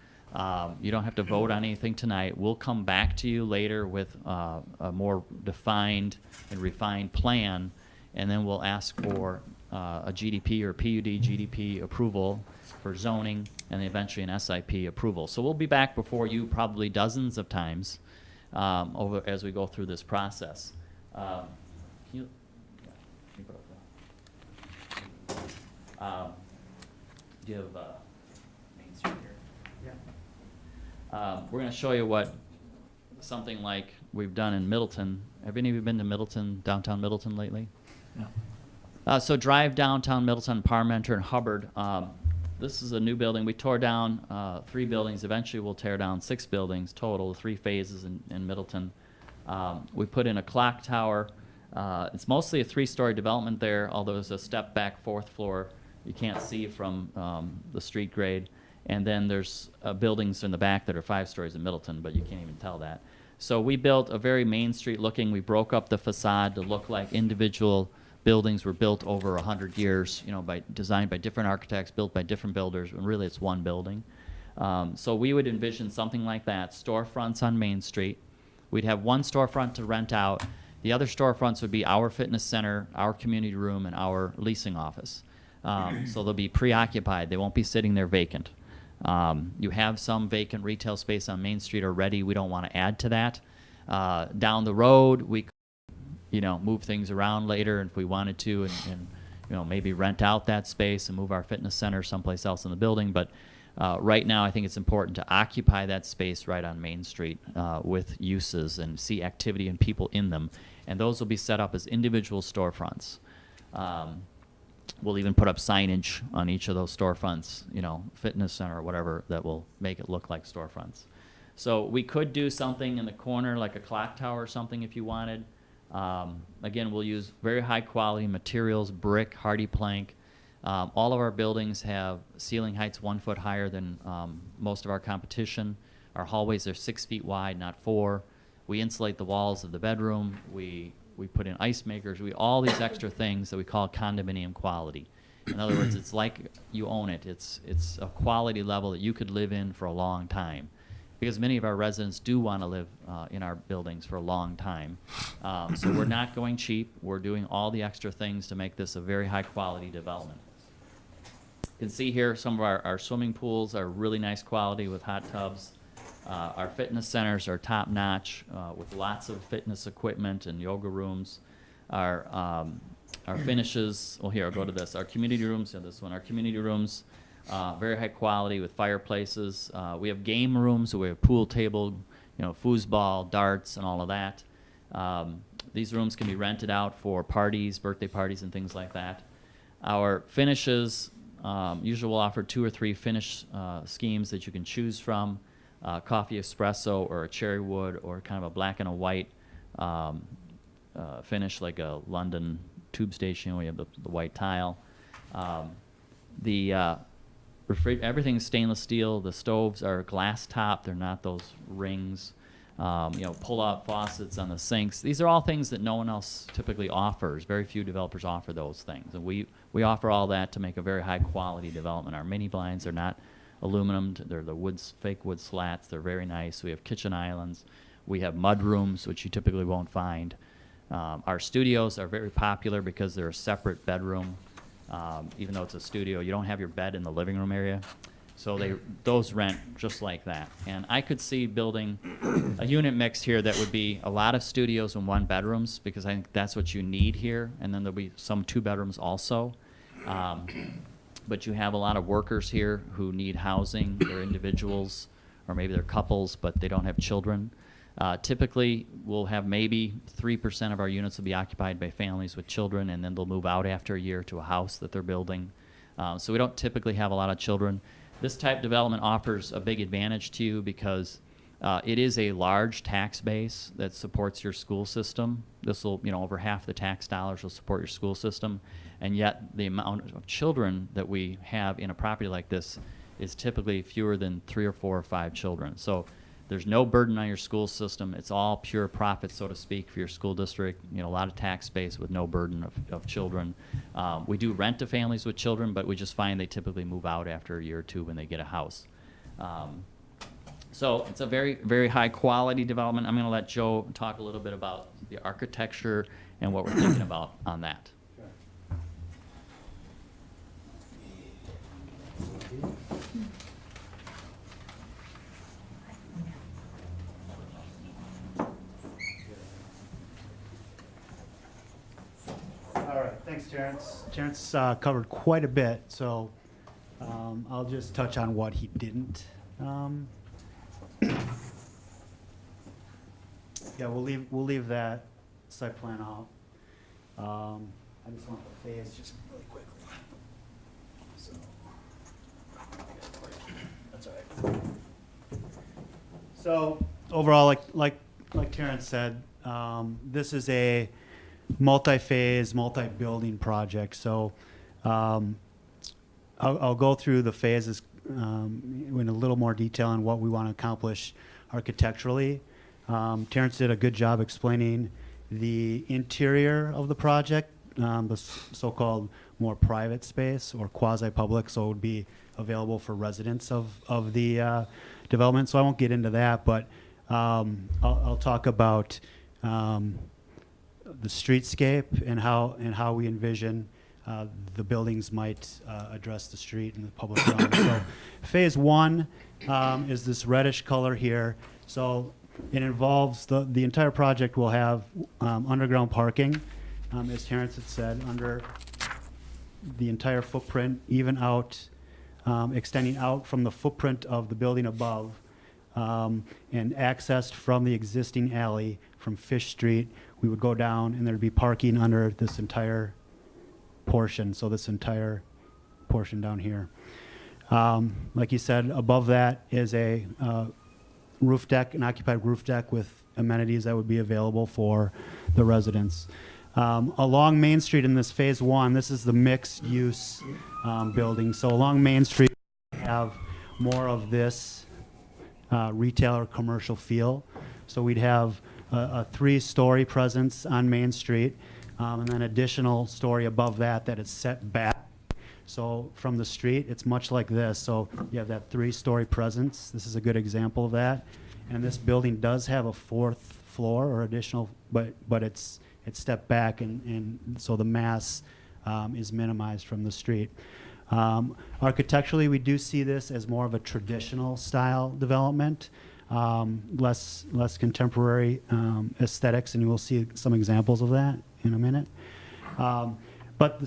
You don't have to vote on anything tonight. We'll come back to you later with a more defined and refined plan, and then we'll ask for a GDP or PUD GDP approval for zoning, and eventually an SIP approval. So we'll be back before you probably dozens of times as we go through this process. Do you have Main Street here? Yeah. We're going to show you what something like we've done in Middleton. Have any of you been to Middleton, downtown Middleton lately? No. So drive downtown Middleton, Parmenter, and Hubbard. This is a new building. We tore down 3 buildings. Eventually, we'll tear down 6 buildings total, 3 phases in Middleton. We put in a clock tower. It's mostly a 3-story development there, although there's a step back 4th floor you can't see from the street grade. And then there's buildings in the back that are 5 stories in Middleton, but you can't even tell that. So we built a very Main Street looking. We broke up the facade to look like individual buildings were built over 100 years, designed by different architects, built by different builders, and really it's one building. So we would envision something like that, storefronts on Main Street. We'd have one storefront to rent out. The other storefronts would be our fitness center, our community room, and our leasing office. So they'll be preoccupied. They won't be sitting there vacant. You have some vacant retail space on Main Street already. We don't want to add to that. Down the road, we could, move things around later if we wanted to, and maybe rent out that space and move our fitness center someplace else in the building. But right now, I think it's important to occupy that space right on Main Street with uses and see activity and people in them. And those will be set up as individual storefronts. We'll even put up signage on each of those storefronts, fitness center or whatever, that will make it look like storefronts. So we could do something in the corner like a clock tower or something if you wanted. Again, we'll use very high quality materials, brick, hardy plank. All of our buildings have ceiling heights 1 foot higher than most of our competition. Our hallways are 6 feet wide, not 4. We insulate the walls of the bedroom. We put in ice makers. All these extra things that we call condominium quality. In other words, it's like you own it. It's a quality level that you could live in for a long time, because many of our residents do want to live in our buildings for a long time. So we're not going cheap. We're doing all the extra things to make this a very high quality development. You can see here some of our swimming pools are really nice quality with hot tubs. Our fitness centers are top notch with lots of fitness equipment and yoga rooms. Our finishes, well, here, I'll go to this. Our community rooms, this one, our community rooms, very high quality with fireplaces. We have game rooms, so we have pool table, foosball, darts, and all of that. These rooms can be rented out for parties, birthday parties, and things like that. Our finishes, usually we'll offer 2 or 3 finish schemes that you can choose from. Coffee espresso or a cherry wood or kind of a black and a white finish like a London tube station. We have the white tile. Everything's stainless steel. The stoves are glass top. They're not those rings. Pull-out faucets on the sinks. These are all things that no one else typically offers. Very few developers offer those things. And we offer all that to make a very high-quality development. Our mini blinds are not aluminum. They're the fake wood slats. They're very nice. We have kitchen islands. We have mud rooms, which you typically won't find. Our studios are very popular because they're a separate bedroom. Even though it's a studio, you don't have your bed in the living room area. So those rent just like that. And I could see building a unit mix here that would be a lot of studios and 1 bedrooms, because I think that's what you need here. And then there'll be some 2 bedrooms also. But you have a lot of workers here who need housing. They're individuals, or maybe they're couples, but they don't have children. Typically, we'll have maybe 3% of our units will be occupied by families with children, and then they'll move out after a year to a house that they're building. So we don't typically have a lot of children. This type of development offers a big advantage to you because it is a large tax base that supports your school system. This will, over half the tax dollars will support your school system. And yet the amount of children that we have in a property like this is typically fewer than 3 or 4 or 5 children. So there's no burden on your school system. It's all pure profit, so to speak, for your school district. A lot of tax base with no burden of children. We do rent to families with children, but we just find they typically move out after a year or 2 when they get a house. So it's a very, very high quality development. I'm going to let Joe talk a little bit about the architecture and what we're thinking about on that. All right, thanks, Terrence. Terrence covered quite a bit, so I'll just touch on what he didn't. yeah, we'll leave that site plan out. I just want the phase just really quickly. So, that's all right. So overall, like Terrence said, this is a multi-phase, multi-building project. So I'll go through the phases in a little more detail on what we want to accomplish architecturally. Terrence did a good job explaining the interior of the project, the so-called more private space or quasi-public, so it would be available for residents of the development. So I won't get into that, but I'll talk about the streetscape and how we envision the buildings might address the street and the public realm. So phase one is this reddish color here. So it involves the entire project will have underground parking, as Terrence had said, under the entire footprint, even out, extending out from the footprint of the building above, and accessed from the existing alley from Fish Street. We would go down and there'd be parking under this entire portion, so this entire portion down here. Like you said, above that is a roof deck, an occupied roof deck with amenities that would be available for the residents. Along Main Street in this phase one, this is the mixed use building. So along Main Street, we have more of this retail or commercial feel. So we'd have a 3-story presence on Main Street, and then additional story above that is set back. So from the street, it's much like this. So you have that 3-story presence. This is a good example of that. And this building does have a 4th floor or additional, but it's stepped back, and so the mass is minimized from the street. Architecturally, we do see this as more of a traditional style development, less contemporary aesthetics, and you will see some examples of that in a minute. But the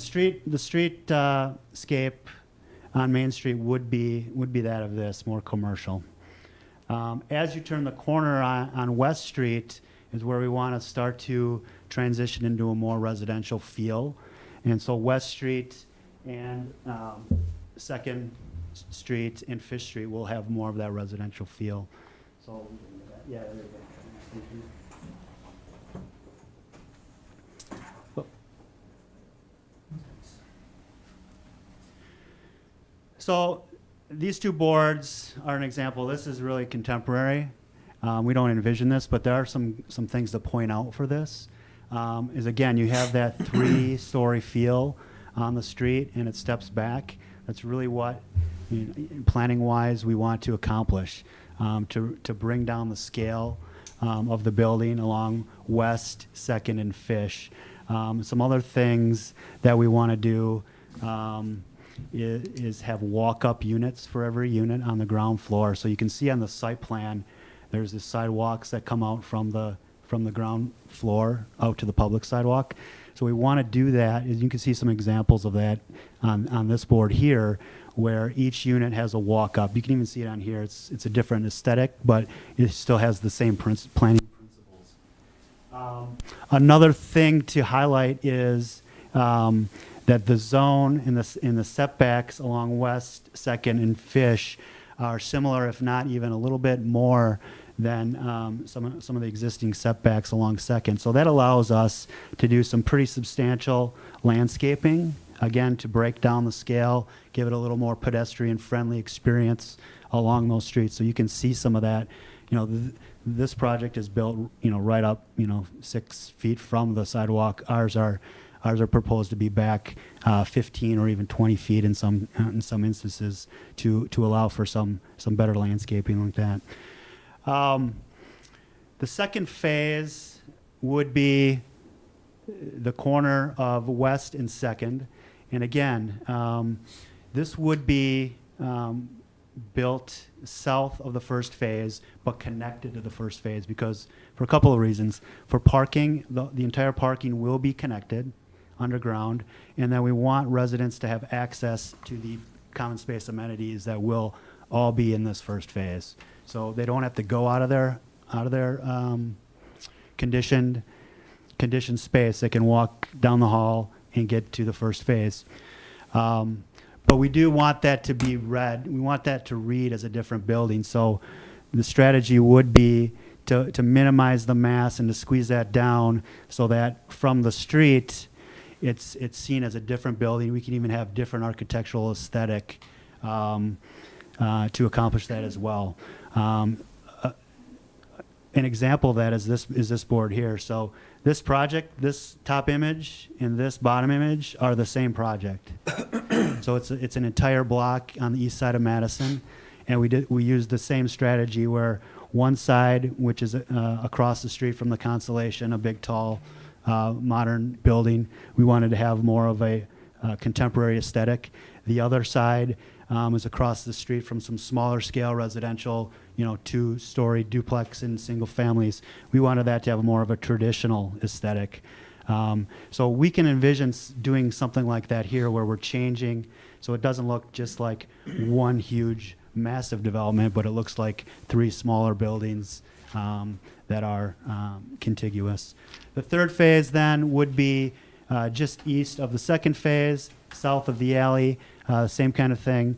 streetscape on Main Street would be that of this, more commercial. As you turn the corner on West Street is where we want to start to transition into a more residential feel. And so West Street and 2nd Street and Fish Street will have more of that residential feel. So, yeah, there you go. Thank you. So these two boards are an example. This is really contemporary. We don't envision this, but there are some things to point out for this. Is again, you have that 3-story feel on the street, and it steps back. That's really what, planning-wise, we want to accomplish, to bring down the scale of the building along West, 2nd, and Fish. Some other things that we want to do is have walk-up units for every unit on the ground floor. So you can see on the site plan, there's the sidewalks that come out from the ground floor out to the public sidewalk. So we want to do that. You can see some examples of that on this board here, where each unit has a walk-up. You can even see it on here. It's a different aesthetic, but it still has the same planning principles. Another thing to highlight is that the zone in the setbacks along West, 2nd, and Fish are similar, if not even a little bit more than some of the existing setbacks along 2nd. So that allows us to do some pretty substantial landscaping, again, to break down the scale, give it a little more pedestrian-friendly experience along those streets. So you can see some of that. This project is built, right up, 6 feet from the sidewalk. Ours are proposed to be back 15 or even 20 feet in some instances to allow for some better landscaping like that. The second phase would be the corner of West and 2nd. And again, this would be built south of the first phase, but connected to the first phase, because for a couple of reasons. For parking, the entire parking will be connected underground, and then we want residents to have access to the common space amenities that will all be in this first phase. So they don't have to go out of their conditioned space. They can walk down the hall and get to the first phase. But we do want that to be read. We want that to read as a different building. So the strategy would be to minimize the mass and to squeeze that down so that from the street, it's seen as a different building. We can even have different architectural aesthetic to accomplish that as well. An example of that is this board here. So this project, this top image and this bottom image are the same project. So it's an entire block on the east side of Madison, and we used the same strategy where one side, which is across the street from the Constellation, a big, tall, modern building, we wanted to have more of a contemporary aesthetic. The other side is across the street from some smaller scale residential, 2-story duplex and single families. We wanted that to have more of a traditional aesthetic. So we can envision doing something like that here where we're changing, so it doesn't look just like one huge, massive development, but it looks like 3 smaller buildings that are contiguous. The third phase then would be just east of the second phase, south of the alley, same kind of thing.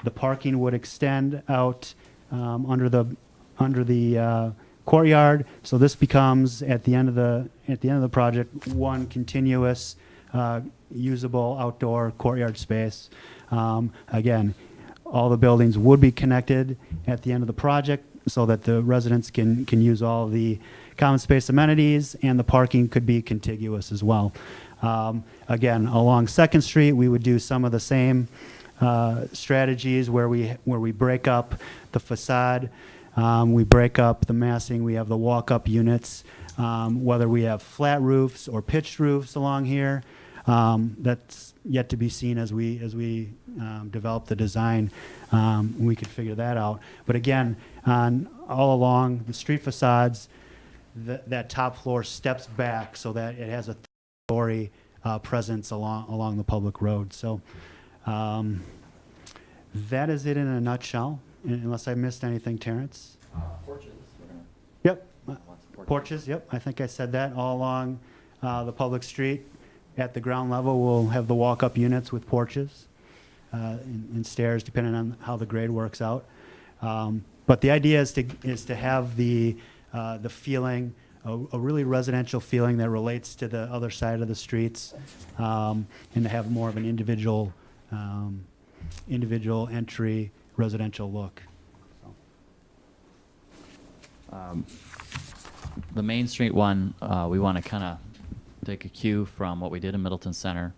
The parking would extend out under the courtyard. So this becomes at the end of the project one continuous usable outdoor courtyard space. Again, all the buildings would be connected at the end of the project so that the residents can use all the common space amenities, and the parking could be contiguous as well. Again, along Second Street, we would do some of the same strategies where we break up the facade, we break up the massing, we have the walk-up units, whether we have flat roofs or pitched roofs along here. That's yet to be seen as we develop the design. We could figure that out. But again, all along the street facades, that top floor steps back so that it has a story presence along the public road. So that is it in a nutshell, unless I missed anything, Terrence. Porches. Yep. Porches, yep. I think I said that all along the public street. At the ground level, we'll have the walk-up units with porches and stairs, depending on how the grade works out. But the idea is to have the feeling, a really residential feeling that relates to the other side of the streets, and to have more of an individual entry residential look. The Main Street one, we want to kind of take a cue from what we did in Middleton Center.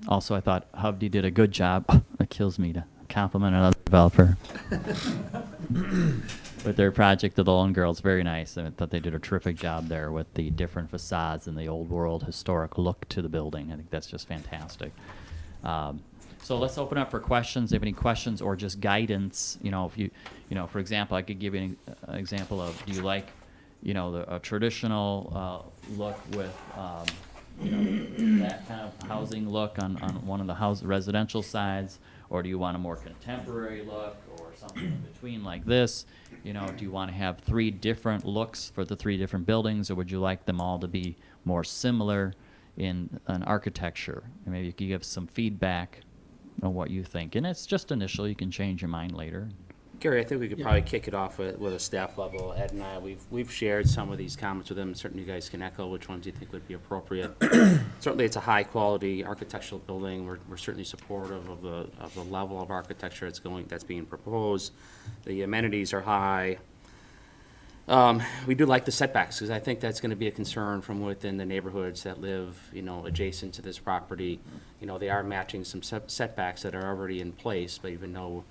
Also, I thought Hovde did a good job. It kills me to compliment another developer. With their project of the Lone Girls, very nice. I thought they did a terrific job there with the different facades and the old world historic look to the building. I think that's just fantastic. So let's open up for questions. If you have any questions or just guidance, if you, for example, I could give you an example of, do you like, a traditional look with, that kind of housing look on one of the residential sides, or do you want a more contemporary look or something in between like this? Do you want to have 3 different looks for the 3 different buildings, or would you like them all to be more similar in an architecture? And maybe you could give some feedback on what you think. And it's just initial. You can change your mind later. Gary, I think we could probably kick it off with a staff level. Ed and I, we've shared some of these comments with them. Certainly you guys can echo which ones you think would be appropriate. Certainly it's a high-quality architectural building. We're certainly supportive of the level of architecture that's being proposed. The amenities are high. We do like the setbacks, because I think that's going to be a concern from within the neighborhoods that live, adjacent to this property. They are matching some setbacks that are already in place, but even though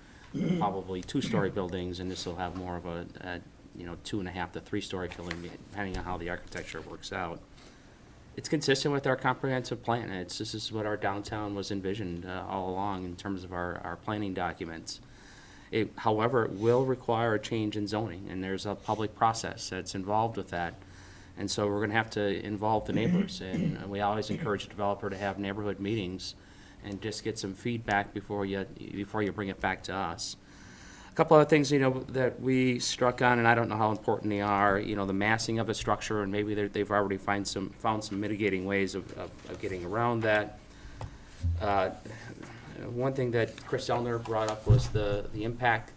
probably 2-story buildings, and this will have more of a 2.5 to 3-story building, depending on how the architecture works out. It's consistent with our comprehensive plan. This is what our downtown was envisioned all along in terms of our planning documents. However, it will require a change in zoning, and there's a public process that's involved with that. And so we're going to have to involve the neighbors, and we always encourage a developer to have neighborhood meetings and just get some feedback before you bring it back to us. couple other things, that we struck on, and I don't know how important they are, the massing of a structure, and maybe they've already found some mitigating ways of getting around that. One thing that Chris Elner brought up was the impact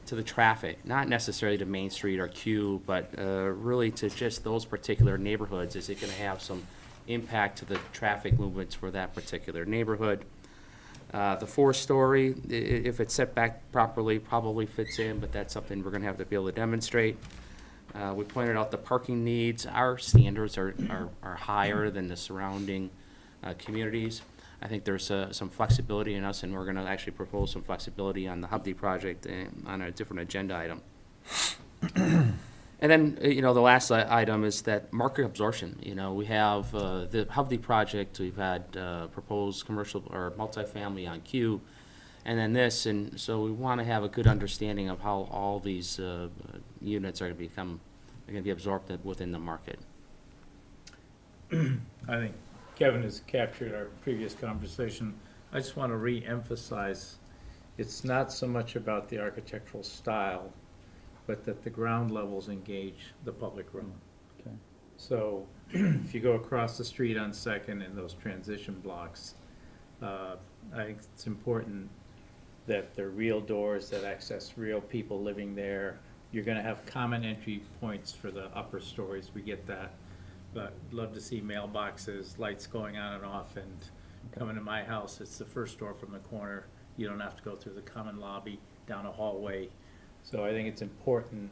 to the traffic, not necessarily to Main Street or Q, but really to just those particular neighborhoods. Is it gonna have some impact to the traffic movements for that particular neighborhood? The 4-story, if it's set back properly, probably fits in, but that's something we're gonna have to be able to demonstrate. We pointed out the parking needs. Our standards are higher than the surrounding communities. I think there's some flexibility in us, and we're gonna actually propose some flexibility on the Hubdy project on a different agenda item. And then, the last item is that market absorption. We have the Hubdy project, we've had proposed commercial or multifamily on Q, and then this, and so we want to have a good understanding of how all these units are going to be absorbed within the market. I think Kevin has captured our previous conversation. I just want to re-emphasize, it's not so much about the architectural style, but that the ground levels engage the public realm. Okay. So if you go across the street on Second in those transition blocks, I think it's important that there are real doors that access real people living there. You're gonna have common entry points for the upper stories, we get that. But love to see mailboxes, lights going on and off, and coming to my house, it's the first door from the corner. You don't have to go through the common lobby, down a hallway. So I think it's important,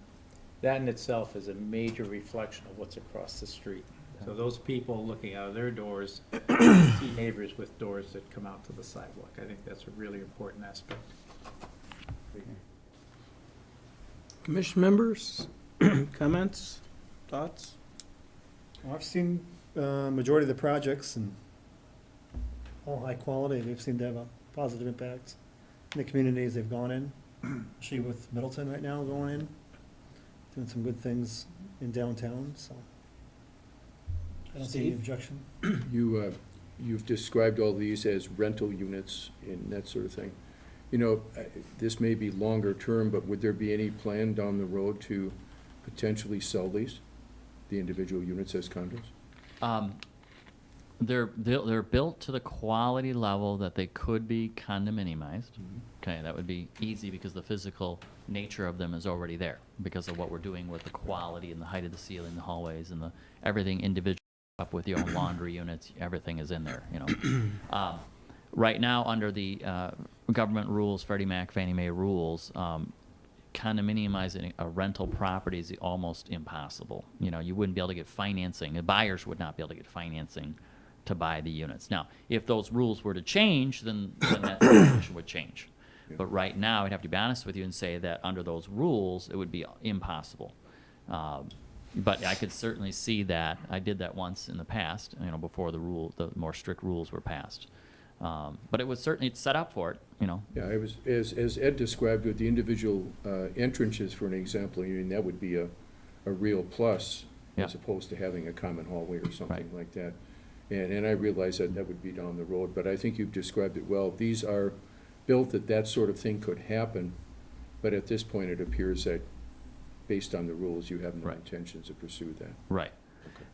that in itself is a major reflection of what's across the street. So those people looking out of their doors, see neighbors with doors that come out to the sidewalk. I think that's a really important aspect. Commission members, comments, thoughts? Well, I've seen majority of the projects and all high quality. They've seemed to have a positive impact in the communities they've gone in, especially with Middleton right now going in, doing some good things in downtown, so I don't see any Steve? objection. You've described all these as rental units and that sort of thing. This may be longer term, but would there be any plan down the road to potentially sell these, the individual units as condos? They're built to the quality level that they could be condominiumized. Okay, that would be easy because the physical nature of them is already there because of what we're doing with the quality and the height of the ceiling, the hallways, and everything individual up with your own laundry units. Everything is in there. Right now, under the government rules, Freddie Mac, Fannie Mae rules, condominiumizing a rental property is almost impossible. You wouldn't be able to get financing. The buyers would not be able to get financing to buy the units. Now, if those rules were to change, then that situation would change. But right now, I'd have to be honest with you and say that under those rules, it would be impossible. But I could certainly see that. I did that once in the past, before the more strict rules were passed. But it was certainly set up for it, Yeah, it was, as Ed described with the individual entrances, for an example, that would be a real plus as opposed to having a common hallway or something like that. And I realize that would be down the road, but I think you've described it well. These are built that sort of thing could happen, but at this point, it appears that based on the rules, you have no intentions to pursue that. Right.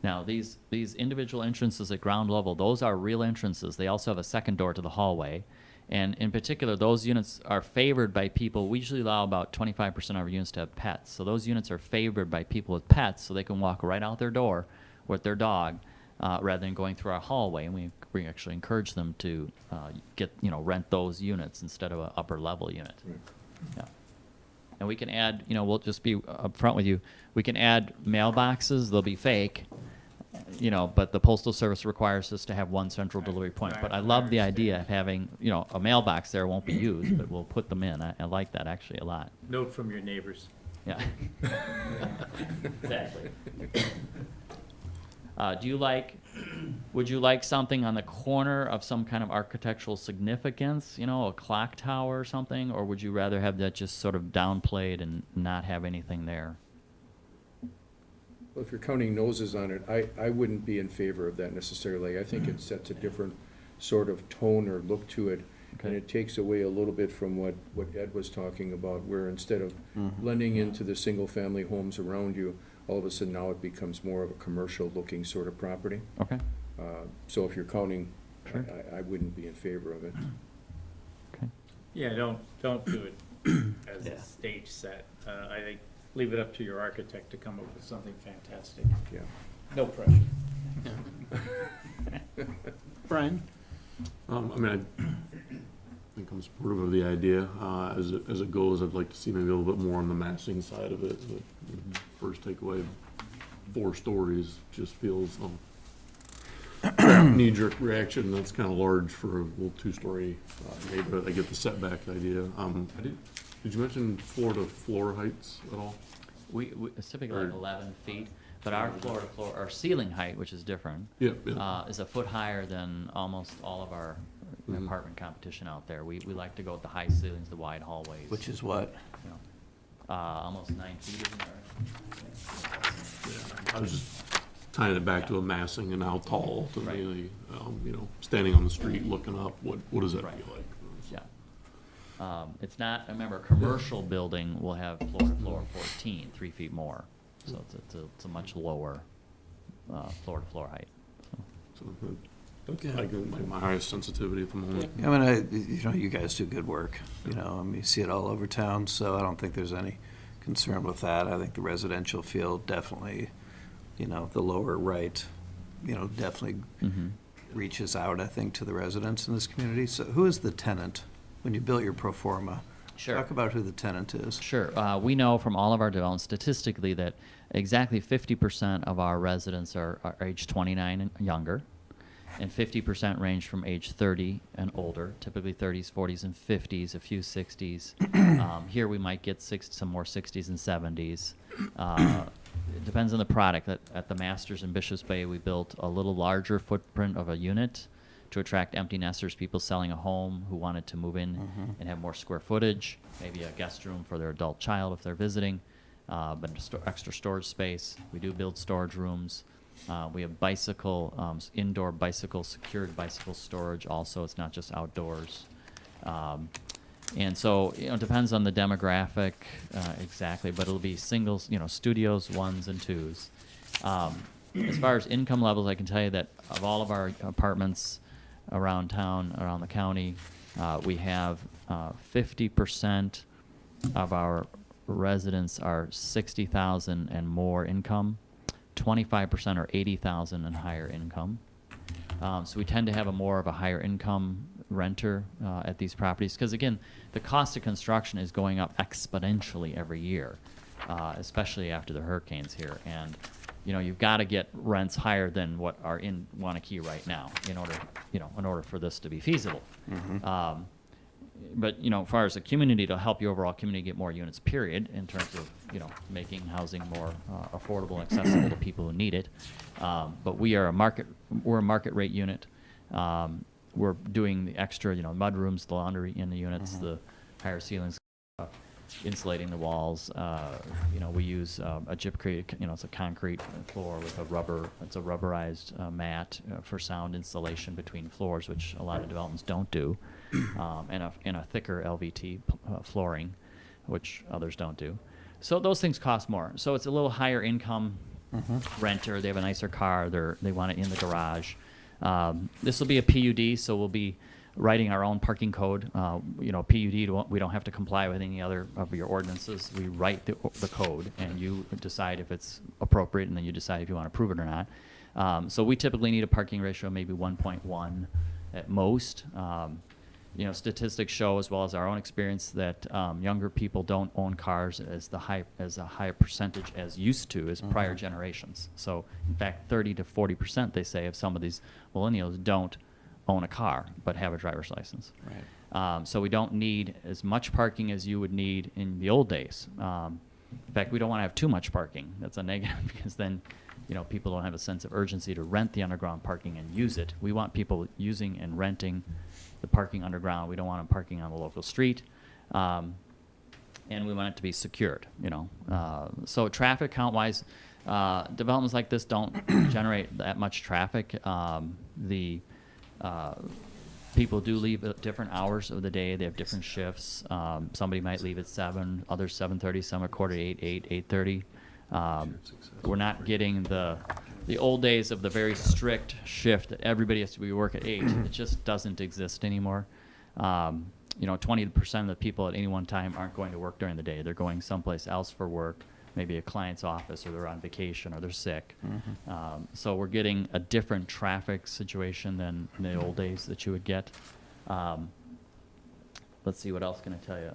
Now, these individual entrances at ground level, those are real entrances. They also have a second door to the hallway. And in particular, those units are favored by people. We usually allow about 25% of our units to have pets. So those units are favored by people with pets, so they can walk right out their door with their dog rather than going through our hallway. And we actually encourage them to rent those units instead of an upper level unit. Right. Yeah. And we can add, we'll just be upfront with you, we can add mailboxes. They'll be fake, but the Postal Service requires us to have one central delivery point. But I love the idea of having, a mailbox there won't be used, but we'll put them in. I like that actually a lot. Note from your neighbors. Yeah. Exactly. Would you like something on the corner of some kind of architectural significance, a clock tower or something, or would you rather have that just sort of downplayed and not have anything there? Well, if you're counting noses on it, I wouldn't be in favor of that necessarily. I think it sets a different sort of tone or look to it. And Okay. it takes away a little bit from what Ed was talking about, where instead of blending into the single-family homes around you, all of a sudden now it becomes more of a commercial-looking sort of property. Okay. So if you're counting, Sure. I wouldn't be in favor of it. Okay. Yeah, don't do it as Yeah. a stage set. I think, leave it up to your architect to come up with something fantastic. Yeah. No pressure. Brian? I mean, I think I'm supportive of the idea. As it goes, I'd like to see maybe a little bit more on the massing side of it. But first takeaway, 4 stories just feels knee-jerk reaction. That's kind of large for a little 2-story neighborhood. I get the setback idea. Did you mention floor-to-floor heights at all? It's typically like 11 feet, but our floor to floor, our ceiling height, which is different, is a foot higher than almost all of our apartment competition out there. We like to go with the high ceilings, the wide hallways. Which is what? You know, almost 9 feet, isn't it? I was just tying it back to a massing and how tall ultimately, standing on the street looking up, what does that Right. feel like? Yeah. It's not, remember, a commercial building will have floor to floor 14, 3 feet more. So it's a much lower floor to floor height. So that's like my highest sensitivity at the moment. I mean, you guys do good work, you see it all over town, so I don't think there's any concern with that. I think the residential field definitely, the lower right, definitely reaches out, I think, to the residents in this community. So who is the tenant when you built your pro forma? Sure. Talk about who the tenant is. Sure. We know from all of our developments statistically that exactly 50% of our residents are age 29 and younger, and 50% range from age 30 and older, typically 30s, 40s, and 50s, a few 60s. Here we might get some more 60s and 70s. It depends on the product. At the Masters in Bishops Bay, we built a little larger footprint of a unit to attract empty nesters, people selling a home who wanted to move in and have more square footage, maybe a guest room for their adult child if they're visiting, but extra storage space. We do build storage rooms. We have indoor secured bicycle storage also. It's not just outdoors. And so, it depends on the demographic exactly, but it'll be singles, studios, 1s and 2s. As far as income levels, I can tell you that of all of our apartments around town, around the county, we have 50% of our residents are 60,000 and more income. 25% are 80,000 and higher income. So we tend to have more of a higher income renter at these properties because, again, the cost of construction is going up exponentially every year, especially after the hurricanes here. And you've got to get rents higher than what are in Waunakee right now in order for this to be feasible. But as far as the community, to help your overall community get more units, period, in terms of making housing more affordable and accessible to people who need it. But we're a market rate unit. We're doing the extra, mud rooms, the laundry in the units, the higher ceilings, insulating the walls. We use a gypcrete, it's a concrete floor with it's a rubberized mat for sound insulation between floors, which a lot of developments don't do, and a thicker LVT flooring, which others don't do. So those things cost more. So it's a little higher income renter. They have a nicer car. They want it in the garage. This will be a PUD, so we'll be writing our own parking code. PUD, we don't have to comply with any other of your ordinances. We write the code, and you decide if it's appropriate, and then you decide if you want to approve it or not. So we typically need a parking ratio of maybe 1.1 at most. Statistics show, as well as our own experience, that younger people don't own cars as a high percentage as used to as prior generations. So, in fact, 30 to 40%, they say, of some of these millennials don't own a car but have a driver's license. Right. So we don't need as much parking as you would need in the old days. In fact, we don't want to have too much parking. That's a negative because then, people don't have a sense of urgency to rent the underground parking and use it. We want people using and renting the parking underground. We don't want them parking on the local street. And we want it to be secured, So traffic count-wise, developments like this don't generate that much traffic. People do leave at different hours of the day. They have different shifts. Somebody might leave at 7, others 7:30, some are quarter to 8, 8:30. We're not getting the old days of the very strict shift that everybody has to be work at 8. It just doesn't exist anymore. 20% of the people at any one time aren't going to work during the day. They're going someplace else for work, maybe a client's office, or they're on vacation, or they're sick. So we're getting a different traffic situation than in the old days that you would get. Let's see, what else can I tell you?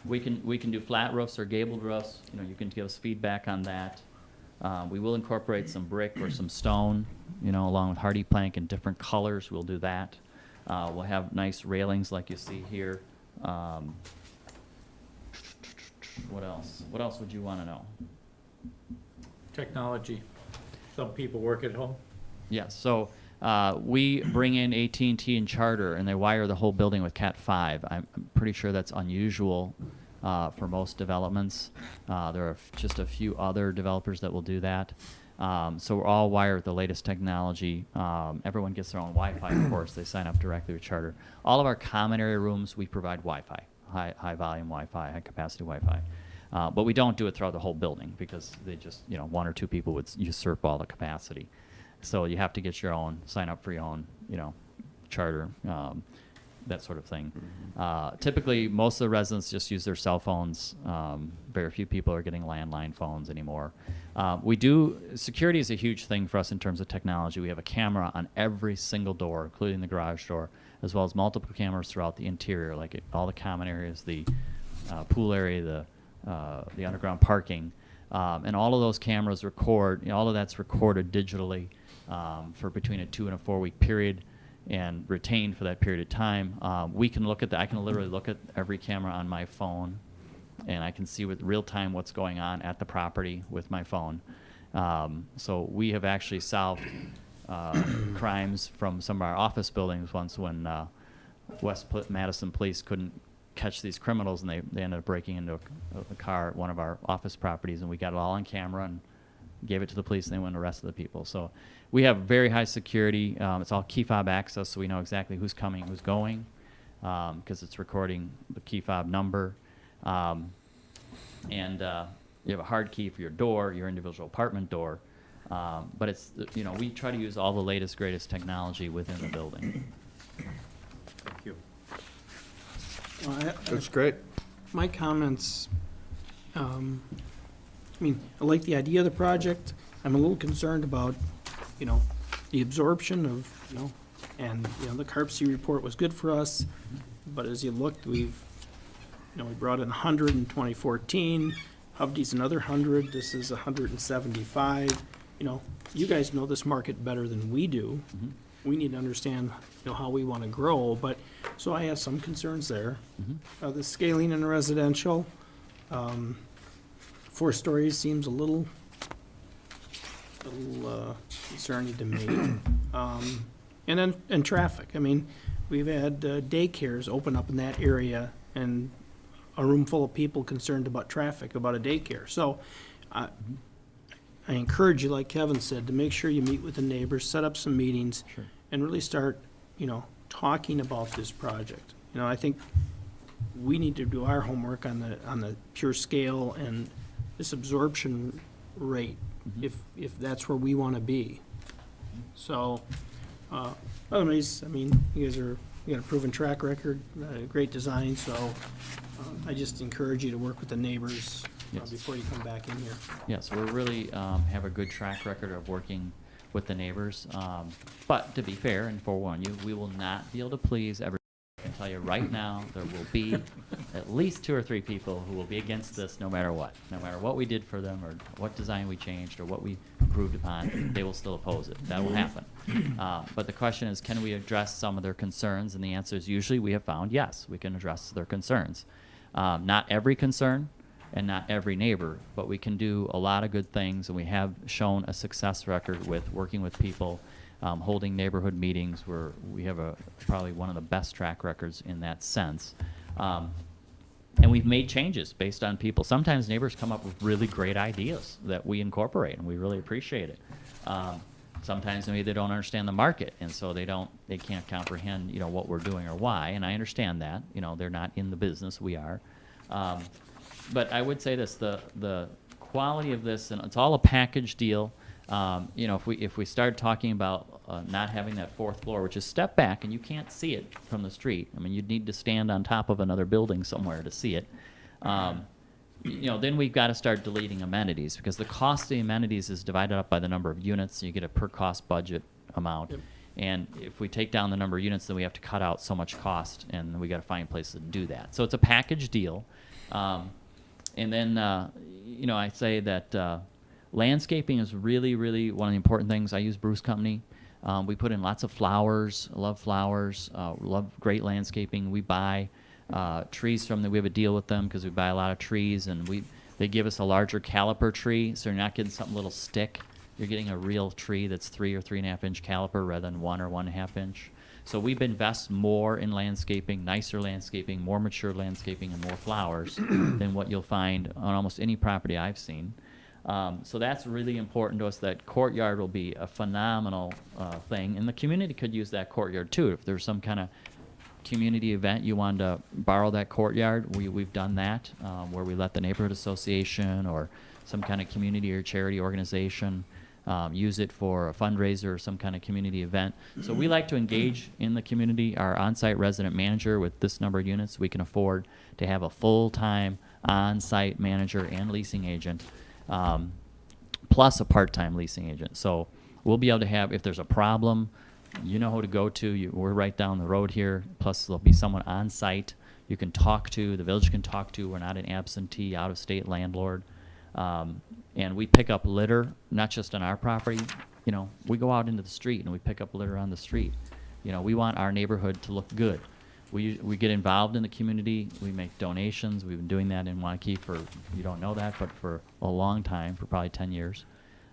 We can do flat roofs or gabled roofs. You can give us feedback on that. We will incorporate some brick or some stone, along with hardy plank in different colors. We'll do that. We'll have nice railings like you see here. What else? What else would you want to know? Technology. Some people work at home. Yes. So we bring in AT&T and Charter, and they wire the whole building with Cat 5. I'm pretty sure that's unusual for most developments. There are just a few other developers that will do that. So we're all wired with the latest technology. Everyone gets their own Wi-Fi, of course. They sign up directly with Charter. All of our common area rooms, we provide Wi-Fi, high volume Wi-Fi, high capacity Wi-Fi. But we don't do it throughout the whole building because they just, 1 or 2 people would usurp all the capacity. So you have to get your own, sign up for your own, Charter, that sort of thing. Typically, most of the residents just use their cell phones. Very few people are getting landline phones anymore. Security is a huge thing for us in terms of technology. We have a camera on every single door, including the garage door, as well as multiple cameras throughout the interior, like all the common areas, the pool area, the underground parking. And all of those cameras record, all of that's recorded digitally for between a 2 and a 4 week period and retained for that period of time. I can literally look at every camera on my phone, and I can see with real time what's going on at the property with my phone. So we have actually solved crimes from some of our office buildings once when West Madison Police couldn't catch these criminals, and they ended up breaking into a car at one of our office properties, and we got it all on camera and gave it to the police, and they went and arrested the people. So we have very high security. It's all key fob access, so we know exactly who's coming, who's going, because it's recording the key fob number. And you have a hard key for your door, your individual apartment door. But it's, we try to use all the latest, greatest technology within the building. Thank you. That's great. My comments, I like the idea of the project. I'm a little concerned about, the absorption of, and, the CARPC report was good for us, but as you looked, we brought in 100 in 2014, Hovde's another 100, this is 175. You guys know this market better than we do. We need to understand, how we want to grow, but, so I have some concerns there. The scaling in residential, 4 stories seems a little concerning to me. And traffic, we've had daycares open up in that area, and a room full of people concerned about traffic, about a daycare. So I encourage you, like Kevin said, to make sure you meet with the neighbors, set up some meetings, and really start, talking about this project. I think we need to do our homework on the pure scale and this absorption rate, if that's where we want to be. So, otherwise, you got a proven track record, great design, so I just encourage you to work with the neighbors before you come back in here. Yes, we really have a good track record of working with the neighbors. But to be fair and forewarn you, we will not be able to please everyone. I can tell you right now, there will be at least 2 or 3 people who will be against this no matter what. No matter what we did for them or what design we changed or what we improved upon, they will still oppose it. That will happen. But the question is, can we address some of their concerns? And the answer is usually we have found yes, we can address their concerns. Not every concern and not every neighbor, but we can do a lot of good things, and we have shown a success record with working with people, holding neighborhood meetings where we have probably one of the best track records in that sense. And we've made changes based on people. Sometimes neighbors come up with really great ideas that we incorporate, and we really appreciate it. sometimes maybe they don't understand the market, and so they can't comprehend, you know, what we're doing or why, and I understand that, you know, they're not in the business, we are. But I would say this, the quality of this, and it's all a package deal. You know, if we start talking about not having that fourth floor, which is step back and you can't see it from the street. I mean, you'd need to stand on top of another building somewhere to see it. You know, then we've got to start deleting amenities, because the cost of the amenities is divided up by the number of units, so you get a per cost budget amount. Yep. And if we take down the number of units, then we have to cut out so much cost, and we got to find places to do that. So it's a package deal. And then, you know, I say that landscaping is really, really one of the important things. I use Bruce Company. We put in lots of flowers. I love flowers. Love great landscaping. We buy trees from them. We have a deal with them because we buy a lot of trees, and they give us a larger caliper tree, so you're not getting something little stick. You're getting a real tree that's 3 or 3.5 inch caliper rather than 1 or 1.5 inch. So we've invest more in landscaping, nicer landscaping, more mature landscaping, and more flowers than what you'll find on almost any property I've seen. So that's really important to us. That courtyard will be a phenomenal thing, and the community could use that courtyard too. If there's some kind of community event you wanted to borrow that courtyard, we've done that, where we let the neighborhood association or some kind of community or charity organization use it for a fundraiser or some kind of community event. So we like to engage in the community. Our on-site resident manager, with this number of units, we can afford to have a full-time on-site manager and leasing agent, plus a part-time leasing agent. So we'll be able to have, if there's a problem, you know who to go to. We're right down the road here. Plus, there'll be someone on site you can talk to. The village can talk to. We're not an absentee, out-of-state landlord. And we pick up litter, not just on our property. You know, we go out into the street and we pick up litter on the street. You know, we want our neighborhood to look good. We get involved in the community. We make donations. We've been doing that in Waunakee for, you don't know that, but for a long time, for probably 10 years.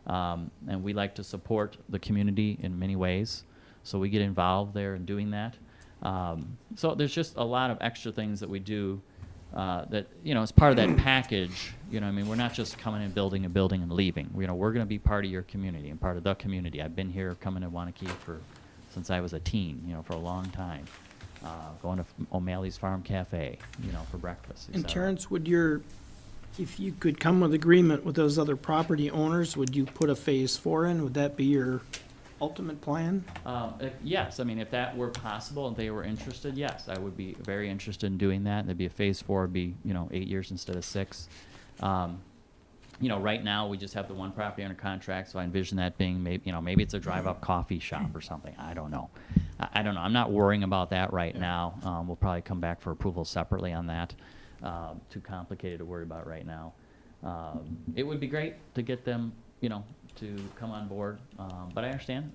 And we like to support the community in many ways. So we get involved there in doing that. So there's just a lot of extra things that we do that, you know, as part of that package. You know, I mean, we're not just coming and building a building and leaving. You know, we're going to be part of your community and part of the community. I've been here coming to Waunakee since I was a teen, you know, for a long time. Going to O'Malley's Farm Cafe, you know, for breakfast. And Terrence, if you could come with agreement with those other property owners, would you put a phase 4 in? Would that be your ultimate plan? Yes, I mean, if that were possible and they were interested, yes, I would be very interested in doing that. There'd be a phase 4, would be, you know, 8 years instead of 6. You know, right now we just have the one property under contract, so I envision that being maybe it's a drive-up coffee shop or something. I don't know. I don't know. I'm not worrying about that right now. We'll probably come back for approval separately on that. Too complicated to worry about right now. It would be great to get them, you know, to come on board, but I understand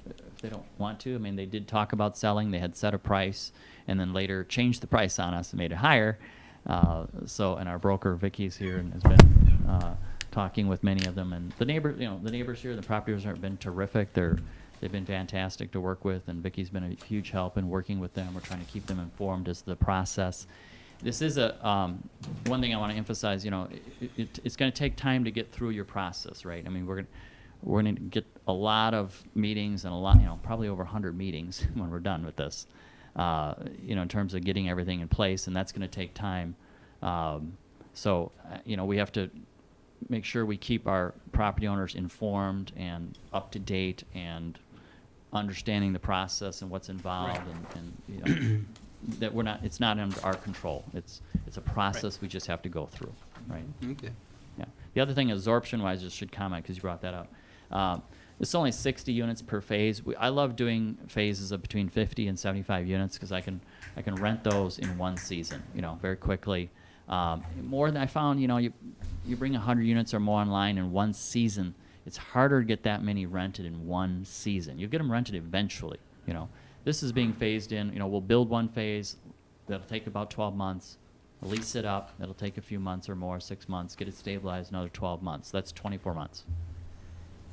if they don't want to. I mean, they did talk about selling. They had set a price and then later changed the price on us and made it higher. And our broker Vicky's here and has been talking with many of them, and the neighbors here, the property owners have been terrific. They've been fantastic to work with, and Vicky's been a huge help in working with them. We're trying to keep them informed as the process. This is one thing I want to emphasize. You know, it's going to take time to get through your process, right? I mean, we're going to get a lot of meetings and probably over 100 meetings when we're done with this. You know, in terms of getting everything in place, and that's going to take time. You know, we have to make sure we keep our property owners informed and up to date and understanding the process and what's involved, right. and you know, that it's not under our control. It's a process, right. We just have to go through, right? Okay. Yeah. The other thing, absorption-wise, I just should comment because you brought that up. It's only 60 units per phase. I love doing phases of between 50 and 75 units because I can rent those in one season, you know, very quickly. More than I found, you know, you bring 100 units or more online in one season, it's harder to get that many rented in one season. You get them rented eventually, you know. This is being phased in. You know, we'll build one phase. That'll take about 12 months. Lease it up. That'll take a few months or more, 6 months. Get it stabilized, another 12 months. That's 24 months.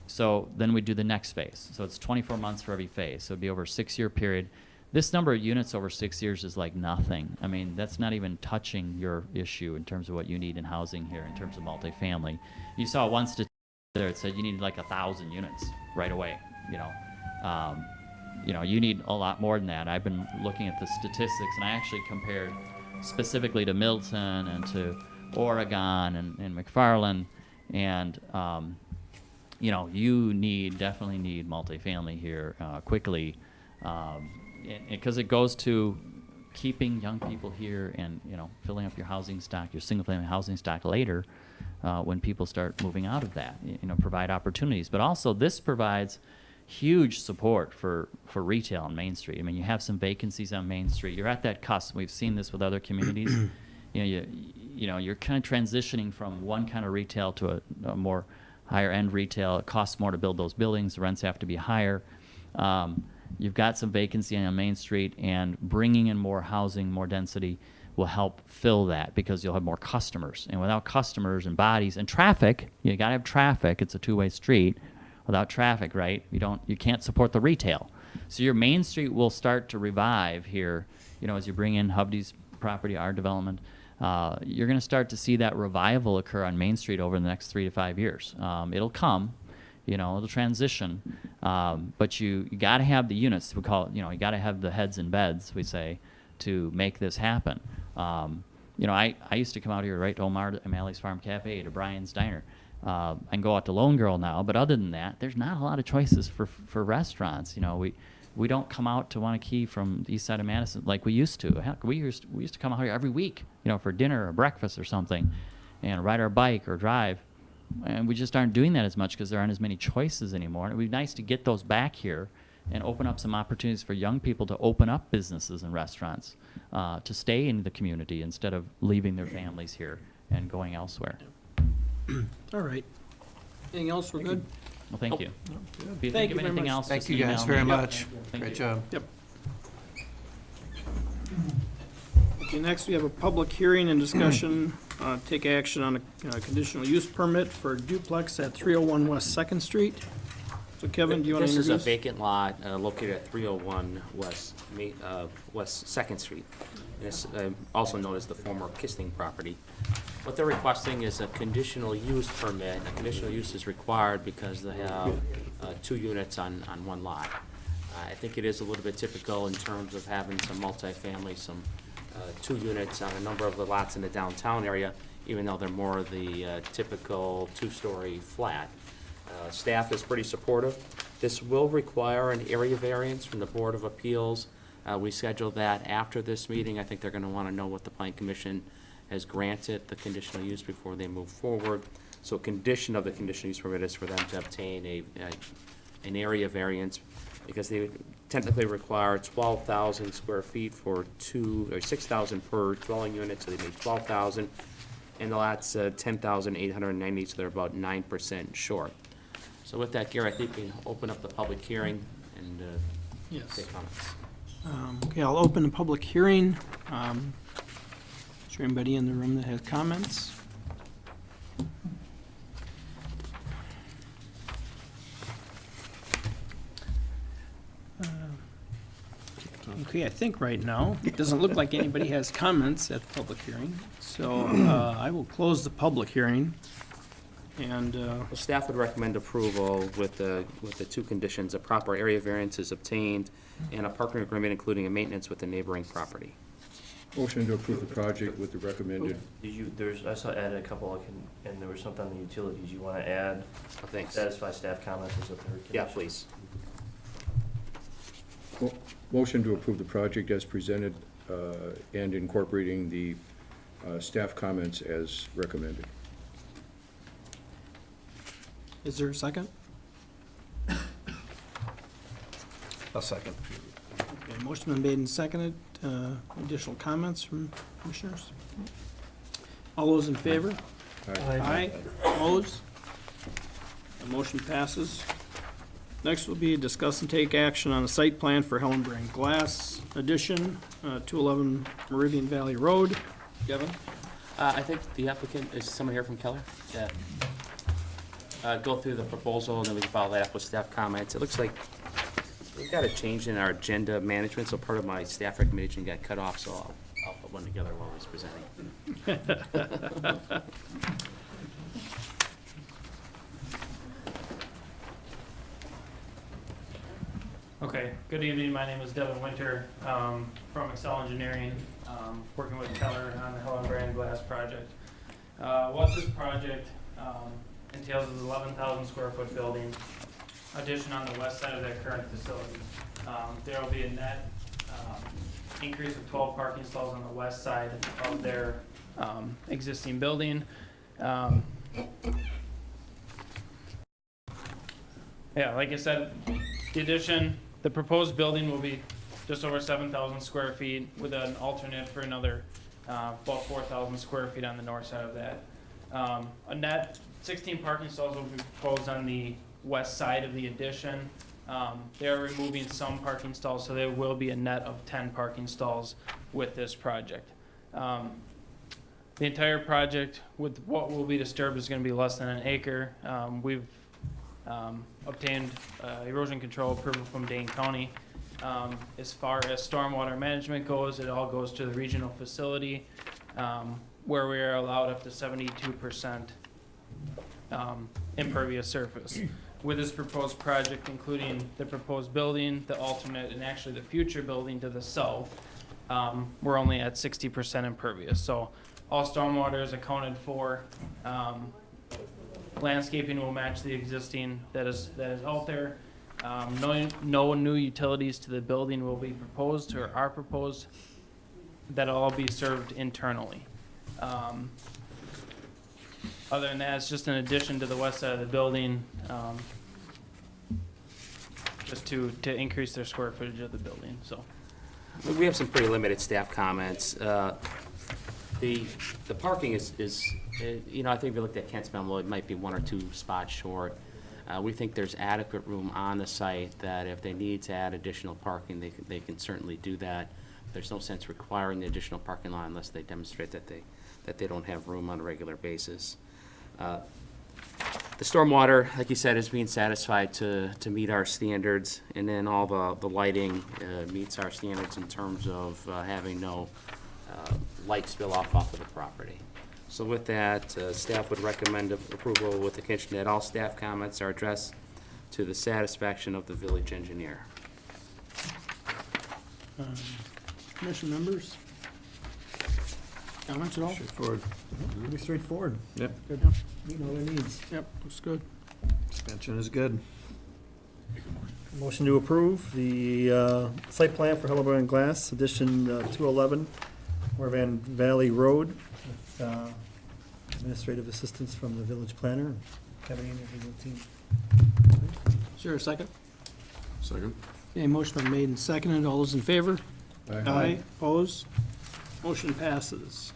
So then we do the next phase. So it's 24 months for every phase. So it'd be over a 6-year period. This number of units over 6 years is like nothing. I mean, that's not even touching your issue in terms of what you need in housing here, in terms of multifamily. You saw one statistic there that said you needed like 1,000 units right away. You need a lot more than that. I've been looking at the statistics, and I actually compared specifically to Middleton and to Oregon and McFarland, and you definitely need multifamily here quickly, because it goes to keeping young people here and filling up your housing stock, your single-family housing stock later when people start moving out of that. Provide opportunities, but also this provides huge support for retail on Main Street. I mean, you have some vacancies on Main Street. You're at that cusp. We've seen this with other communities. You're kind of transitioning from one kind of retail to a more higher-end retail. It costs more to build those buildings. The rents have to be higher. You've got some vacancy on Main Street, and bringing in more housing, more density will help fill that because you'll have more customers. And without customers and bodies and traffic, you got to have traffic. It's a two-way street. Without traffic, right, you can't support the retail. So your Main Street will start to revive here, as you bring in Hovde's property, our development. You're going to start to see that revival occur on Main Street over the next 3 to 5 years. It'll come, it'll transition, but you got to have the units. We call it, you got to have the heads in beds, we say, to make this happen. I used to come out here right to Omar O'Malley's Farm Cafe, to Brian's Diner. I can go out to Lone Girl now, but other than that, there's not a lot of choices for restaurants. We don't come out to Waunakee from the east side of Madison like we used to. Heck, we used to come out here every week, for dinner or breakfast or something, and ride our bike or drive. And we just aren't doing that as much because there aren't as many choices anymore. And it would be nice to get those back here and open up some opportunities for young people to open up businesses and restaurants, to stay in the community instead of leaving their families here and going elsewhere. All right. Anything else? We're good? Well, thank you. If you Thank think you of very anything much. else, Thank just you guys email very me. much. Thank Great you. job. Yep. Okay, next we have a public hearing and discussion, take action on a conditional use permit for duplex at 301 West Second Street. So Kevin, do you want to This introduce? is a vacant lot located at 301 West Second Street. And it's also known as the former Kissling property. What they're requesting is a conditional use permit. A conditional use is required because they have 2 units on one lot. I think it is a little bit typical in terms of having some multifamily, some 2 units on a number of the lots in the downtown area, even though they're more the typical 2-story flat. Staff is pretty supportive. This will require an area variance from the Board of Appeals. We scheduled that after this meeting. I think they're going to want to know what the Plan Commission has granted the conditional use before they move forward. So a condition of the conditional use permit is for them to obtain an area variance, because they technically require 12,000 square feet for 6,000 per dwelling unit, so they need 12,000. And the lot's 10,890, so they're about 9% short. So with that, Gary, I think we can open up the public hearing and Yes. take comments. Okay, I'll open the public hearing. Is there anybody in the room that has comments? Okay, I think right now, it doesn't look like anybody has comments at the public hearing, so I will close the public hearing. And, Well, staff would recommend approval with the 2 conditions: a proper area variance is obtained and a parking agreement including a maintenance with the neighboring property. Motion to approve the project with the recommended. I saw add a couple, and there was something on the utilities you want to add. Oh, thanks. Satisfy staff comments as a third condition. Yeah, please. Motion to approve the project as presented, and incorporating the staff comments as recommended. is there a second? A second. Okay, motion been made and seconded. Additional comments from commissioners? All those in favor? Aye. Opposed? The motion passes. Next will be discuss and take action on a site plan for Helen Brand Glass addition, 211 Meridian Valley Road. Kevin? I think the applicant, is someone here from Keller? Yeah. Go through the proposal, and then we can follow that up with staff comments. It looks like we've got a change in our agenda management, so part of my staff recommendation got cut off, so I'll put one together while he's presenting. Okay, good evening, my name is Devin Winter, from Excel Engineering, working with Keller on the Helen Brand Glass project. What this project entails is 11,000 square foot building, addition on the west side of that current facility. There will be a net increase of 12 parking stalls on the west side of their existing building. Yeah, like I said, the addition, the proposed building will be just over 7,000 square feet with an alternate for another about 4,000 square feet on the north side of that. A net 16 parking stalls will be proposed on the west side of the addition. They are removing some parking stalls, so there will be a net of 10 parking stalls with this project. The entire project with what will be disturbed is going to be less than an acre. We've obtained erosion control approval from Dane County. As far as stormwater management goes, it all goes to the regional facility, where we are allowed up to 72% impervious surface. With this proposed project, including the proposed building, the alternate, and actually the future building to the south, we're only at 60% impervious. So all stormwater is accounted for. Landscaping will match the existing that is out there. No new utilities to the building will be proposed or are proposed. That'll all be served internally. Other than that, it's just an addition to the west side of the building, just to increase their square footage of the building, so. We have some pretty limited staff comments. The parking is, you know, I think if you looked at Kent's memo, it might be 1 or 2 spots short. We think there's adequate room on the site that if they need to add additional parking, they can certainly do that. There's no sense requiring the additional parking lot unless they demonstrate that they don't have room on a regular basis. The stormwater, like you said, is being satisfied to meet our standards, and then all the lighting meets our standards in terms of having no light spill off of the property. So with that, staff would recommend approval with the condition that all staff comments are addressed to the satisfaction of the village engineer. Commission members? Comments at all? Straightforward. Pretty straightforward. Yep. Good. Meeting all their needs. Yep, looks good. Suspension is good. Motion to approve the site plan for Hellebrand Glass, addition 211, Morvan Valley Road, with administrative assistance from the village planner, Kevin and his team. Is there a second? Second? Okay, motion been made and seconded. All those in favor? Aye. Opposed? Motion passes.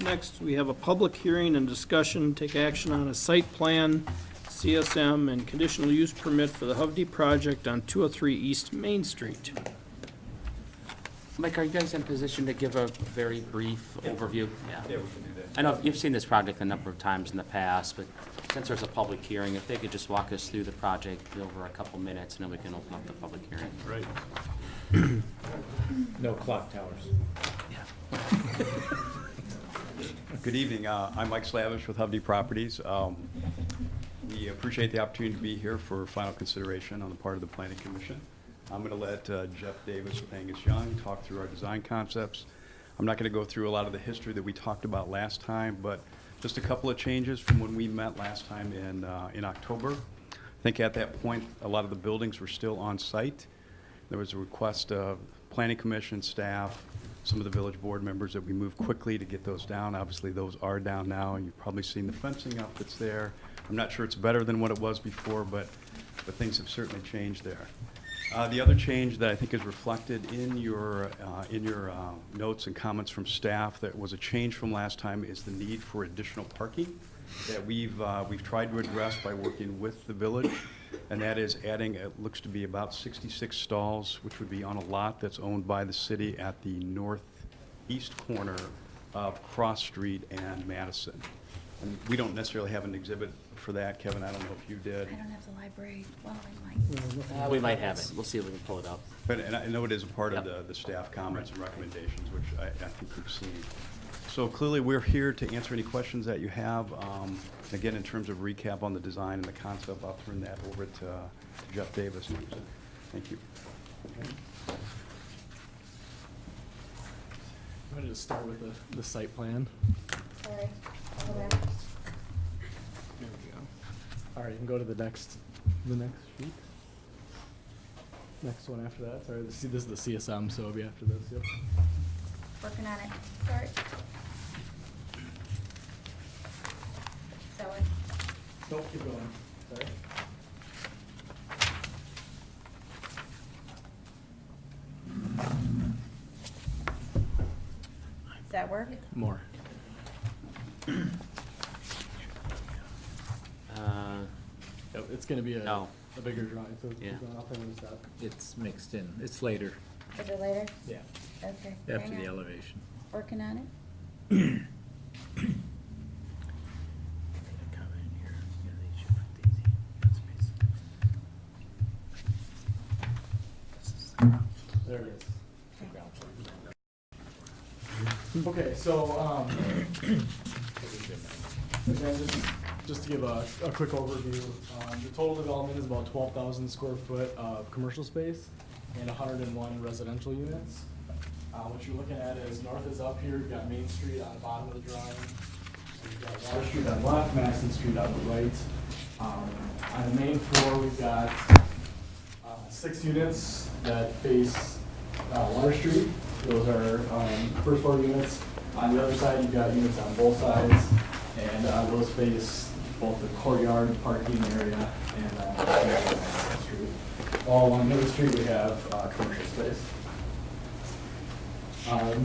Next, we have a public hearing and discussion, take action on a site plan, CSM, and conditional use permit for the Hovde project on 203 East Main Street. Mike, are you guys in a position to give a very brief overview? Yeah, we can do that. I know you've seen this project a number of times in the past, but since there's a public hearing, if they could just walk us through the project over a couple minutes, and then we can open up the public hearing. Right. No clock towers. Good evening. I'm Mike Slavish with Hovde Properties. We appreciate the opportunity to be here for final consideration on the part of the Planning Commission. I'm going to let Jeff Davis with Angus Young talk through our design concepts. I'm not going to go through a lot of the history that we talked about last time, but just a couple of changes from when we met last time in October. I think at that point, a lot of the buildings were still on site. There was a request of Planning Commission staff, some of the village board members, that we move quickly to get those down. Obviously, those are down now, and you've probably seen the fencing up that's there. I'm not sure it's better than what it was before, but things have certainly changed there. The other change that I think is reflected in your notes and comments from staff that was a change from last time is the need for additional parking that we've tried to address by working with the village, and that is adding, it looks to be about 66 stalls, which would be on a lot that's owned by the city at the northeast corner of Cross Street and Madison. And we don't necessarily have an exhibit for that. Kevin, I don't know if you did. I don't have the library. Well, I might. We might have it. We'll see if we can pull it up. But, and I know it is a part of Yep. the staff comments and recommendations, which I think you've seen. So clearly, we're here to answer any questions that you have. Again, in terms of recap on the design and the concept, I'll turn that over to Jeff Davis. Thank you. I'm going to just start with the site plan. Sorry. There we go. All right, you can go to the next sheet. Next one after that. Sorry, this is the CSM, so it'll be after this. Yep. Working on it. Sorry. Sorry. Nope, keep going. Sorry. Does that work? More. Yep, it's going to be No. a bigger drawing, so Yeah. keep going. I'll finish that. It's mixed in. It's later. Is it later? Yeah. Okay. After hang the on. elevation. Working on it. There it is. Okay, so, again, just to give a quick overview, the total development is about 12,000 square foot of commercial space and 101 residential units. What you're looking at is north is up here, you've got Main Street on the bottom of the drawing. You've got Water Street on the left, Madison Street on the right. On the main floor, we've got 6 units that face Water Street. Those are first floor units. On the other side, you've got units on both sides, and those face both the courtyard parking area and Madison Street. All along Middle Street, we have commercial space.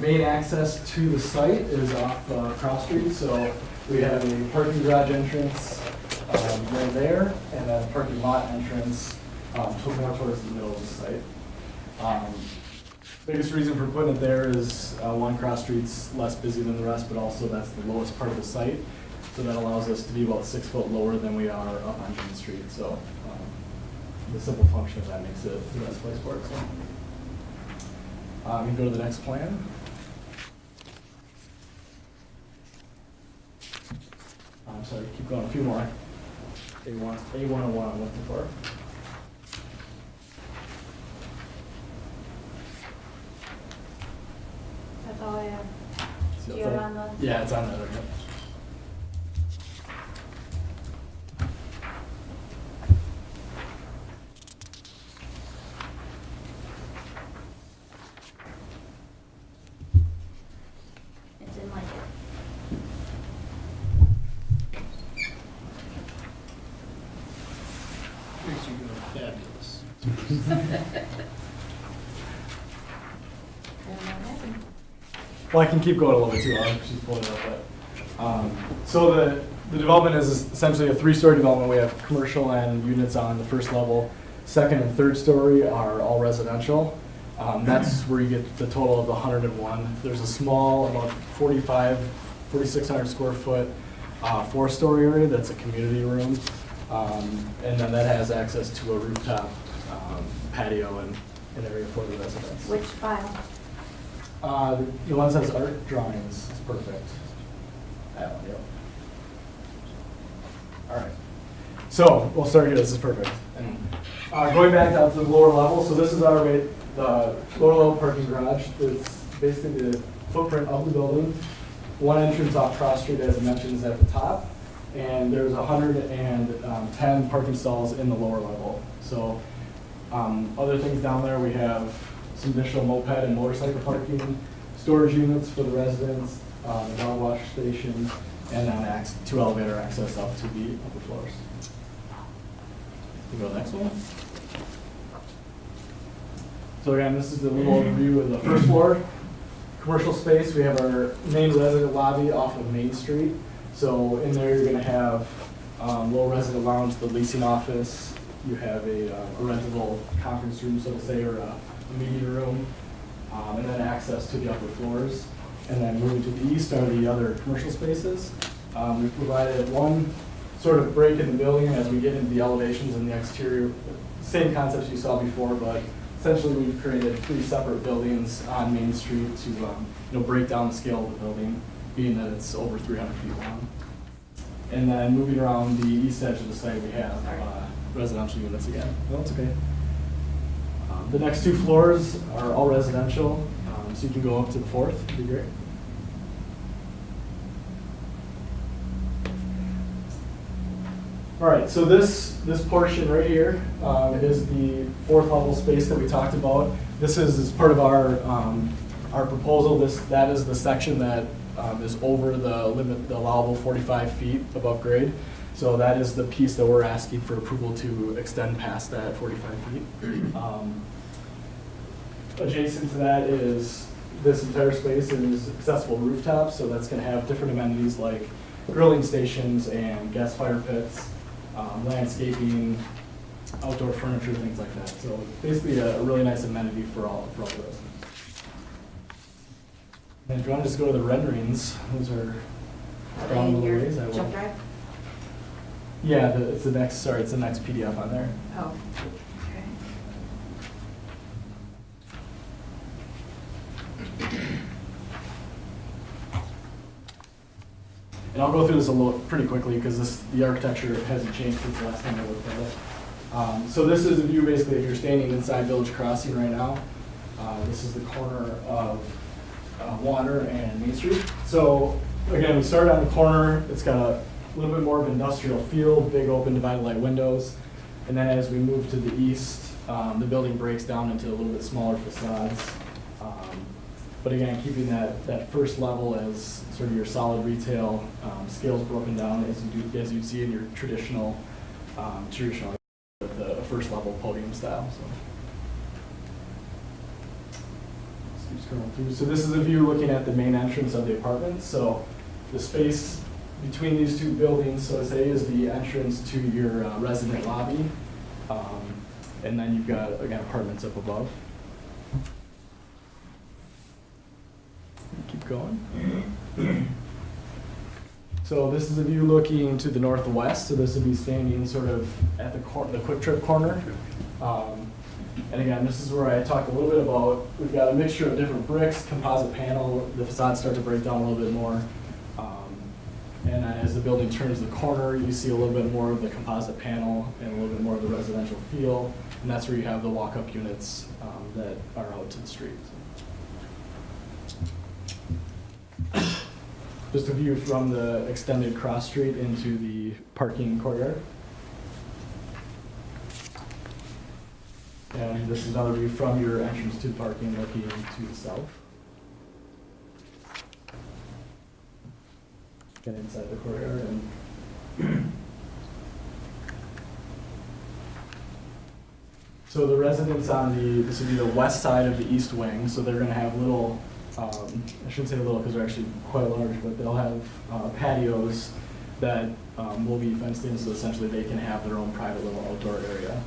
Main access to the site is off Cross Street, so we have a parking garage entrance right there, and then a parking lot entrance more towards the middle of the site. Biggest reason for putting it there is one, Cross Street's less busy than the rest, but also that's the lowest part of the site, so that allows us to be about 6 foot lower than we are up on Main Street. So the simple function of that makes it the best place for it. So. We can go to the next plan. I'm sorry, keep going, a few more. A101 I'm looking for. That's all I have. See Do you that have thing? it on the? Yeah, it's on the other. Yep. It didn't like it. Fabulous. I don't know what happened. Well, I can keep going a little bit too long. She's pulling it up, but so the development is essentially a 3-story development. We have commercial and units on the first level. Second and third story are all residential. That's where you get the total of the 101. There's a small, about 4,600 square foot 4-story area that's a community room, and then that has access to a rooftop patio and an area for the residents. Which file? The one that says art drawings is perfect. That one, yep. All right. So we'll start here. This is perfect. And going back down to the lower level, so this is the lower level parking garage. It's basically the footprint of the building. One entrance off Cross Street, as I mentioned, is at the top, and there's 110 parking stalls in the lower level. So other things down there, we have some additional moped and motorcycle parking, storage units for the residents, the dog wash station, and then 2 elevator access up to the upper floors. We go to the next one. So again, this is the little overview of the first floor. Commercial space, we have our main resident lobby off of Main Street. So in there, you're going to have little resident lounge, the leasing office. You have a rentable conference room, so to say, or a meeting room, and then access to the upper floors. And then moving to the east are the other commercial spaces. We've provided one sort of break in the building as we get into the elevations and the exterior. Same concepts you saw before, but essentially we've created 3 separate buildings on Main Street to break down the scale of the building. being that it's over 300 feet long. And then moving around the east edge of the site, we have residential units again. No, it's okay. The next 2 floors are all residential, so you can go up to the 4th, it'd be great. All right, so this portion right here is the 4th level space that we talked about. This is as part of our proposal. That is the section that is over the limit, the allowable 45 feet above grade. So that is the piece that we're asking for approval to extend past that 45 feet. Adjacent to that is this entire space is accessible rooftops, so that's going to have different amenities like grilling stations and gas fire pits, landscaping, outdoor furniture, things like that. So basically a really nice amenity for all the residents. And if you want to just go to the renderings, those are around the Your ways. I will. jump drive? Yeah, it's the next PDF on there. Oh, okay. And I'll go through this pretty quickly because the architecture hasn't changed since the last time I looked at it. So this is a view basically if you're standing inside Village Crossing right now. This is the corner of Water and Main Street. So again, we started on the corner. It's got a little bit more of an industrial feel, big open divided light windows. And then as we move to the east, the building breaks down into a little bit smaller facades. But again, keeping that first level as sort of your solid retail, scales broken down as you'd see in your traditional with the first level podium style. So. Let's keep scrolling through. So this is a view looking at the main entrance of the apartment. So the space between these 2 buildings, so to say, is the entrance to your resident lobby. And then you've got, again, apartments up above. Keep going. So this is a view looking to the northwest. So this would be standing sort of at the Quick Trip corner. And again, this is where I talked a little bit about, we've got a mixture of different bricks, composite panel, the facades start to break down a little bit more. And as the building turns the corner, you see a little bit more of the composite panel and a little bit more of the residential feel. And that's where you have the walk-up units that are out to the street. Just a view from the extended cross street into the parking courtyard. And this is another view from your entrance to the parking looking to the south. Get inside the courtyard and so the residents this would be the west side of the east wing, so they're going to have little, I shouldn't say little because they're actually quite large, but they'll have patios that will be fenced in, so essentially they can have their own private little outdoor area.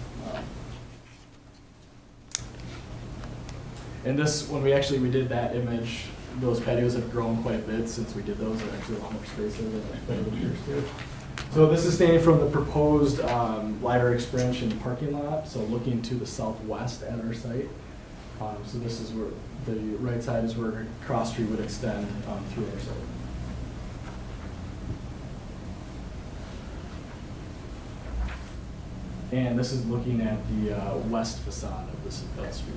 And this, when we did that image, those patios have grown quite a bit since we did those. They're actually a lot more spaces than expected years too. So this is standing from the proposed library expansion parking lot, so looking to the southwest at our site. So this is where the right side is where Cross Street would extend through our site. And this is looking at the west facade of this street.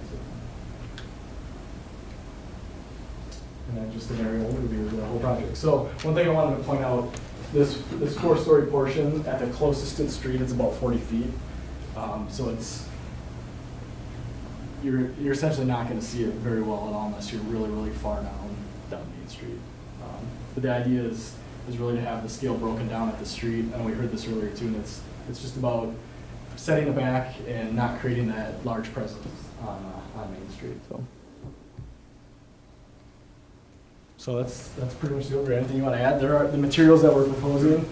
And then just an aerial overview of the whole project. So one thing I wanted to point out, this 4-story portion at the closest to the street, it's about 40 feet. So you're essentially not going to see it very well at all unless you're really, really far down Main Street. But the idea is really to have the scale broken down at the street, and we heard this earlier too, and it's just about setting the back and not creating that large presence on Main Street. So that's pretty much the overview. Anything you want to add? There are the materials that we're proposing,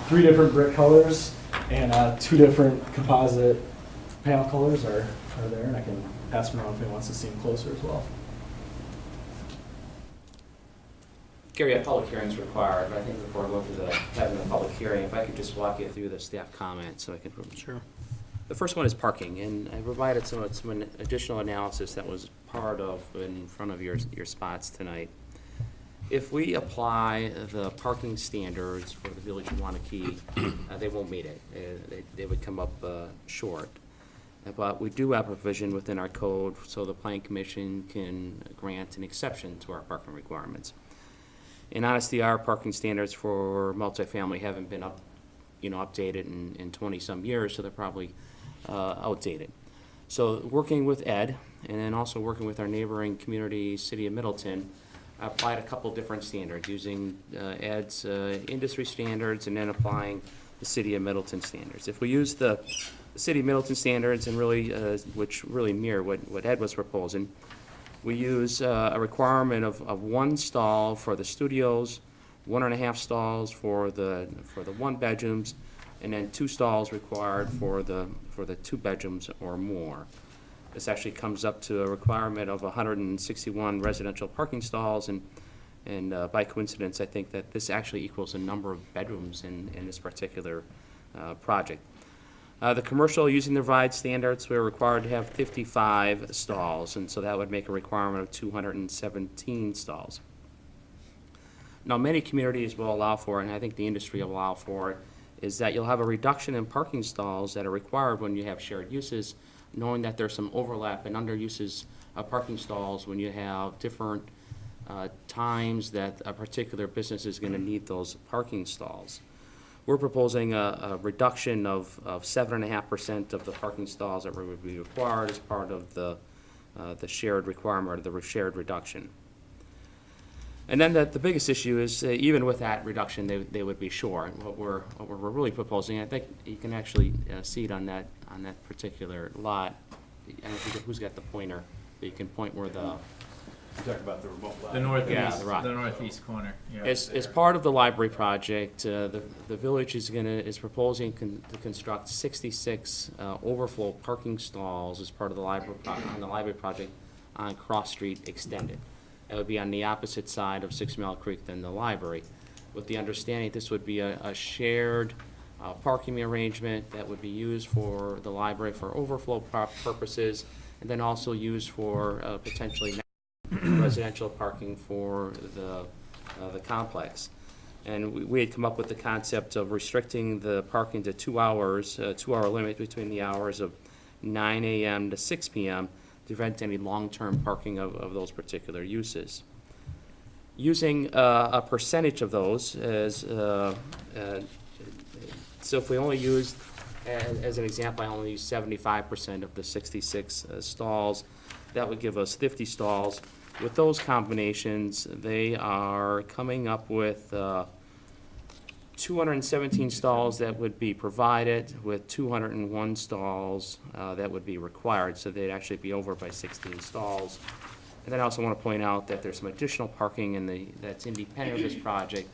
3 different brick colors and 2 different composite panel colors are there, and I can pass them around if anyone wants to see them closer as well. Gary, a public hearing is required, but I think before I go to having a public hearing, if I could just walk you through the staff comments so I can. Sure. The first one is parking, and I provided some additional analysis that was part of in front of your spots tonight. If we apply the parking standards for the village of Waunakee, they won't meet it. They would come up short. But we do have a provision within our code so the planning commission can grant an exception to our parking requirements. In honesty, our parking standards for multifamily haven't been updated in 20-some years, so they're probably outdated. So working with Ed, and then also working with our neighboring community, City of Middleton, I applied a couple different standards, using Ed's industry standards and then applying the City of Middleton standards. If we use the City of Middleton standards and really, which really mirror what Ed was proposing, we use a requirement of 1 stall for the studios, 1.5 stalls for the 1 bedrooms, and then 2 stalls required for the 2 bedrooms or more. This actually comes up to a requirement of 161 residential parking stalls, and by coincidence, I think that this actually equals the number of bedrooms in this particular project. The commercial, using the RIDE standards, we're required to have 55 stalls, and so that would make a requirement of 217 stalls. Now, many communities will allow for it, and I think the industry will allow for it, is that you'll have a reduction in parking stalls that are required when you have shared uses, knowing that there's some overlap and underuses of parking stalls when you have different times that a particular business is going to need those parking stalls. We're proposing a reduction of 7.5% of the parking stalls that would be required as part of the shared requirement, or the shared reduction. And then the biggest issue is, even with that reduction, they would be short. What we're really proposing, I think you can actually see it on that particular lot. I don't think who's got the pointer, but you can point where the Talk about the remote lab. The northeast, Yeah, the rock. the northeast corner. Yeah, as part of the library project, the village is proposing to construct 66 overflow parking stalls as part of the library project on Cross Street Extended. It would be on the opposite side of 6 Mile Creek than the library, with the understanding this would be a shared parking arrangement that would be used for the library for overflow purposes, and then also used for potentially residential parking for the complex. And we had come up with the concept of restricting the parking to 2 hours, 2-hour limit between the hours of 9 a.m. to 6 p.m. to prevent any long-term parking of those particular uses. Using a percentage of those as, so if we only used, as an example, I only used 75% of the 66 stalls, that would give us 50 stalls. With those combinations, they are coming up with 217 stalls that would be provided, with 201 stalls that would be required, so they'd actually be over by 16 stalls. And then I also want to point out that there's some additional parking that's independent of this project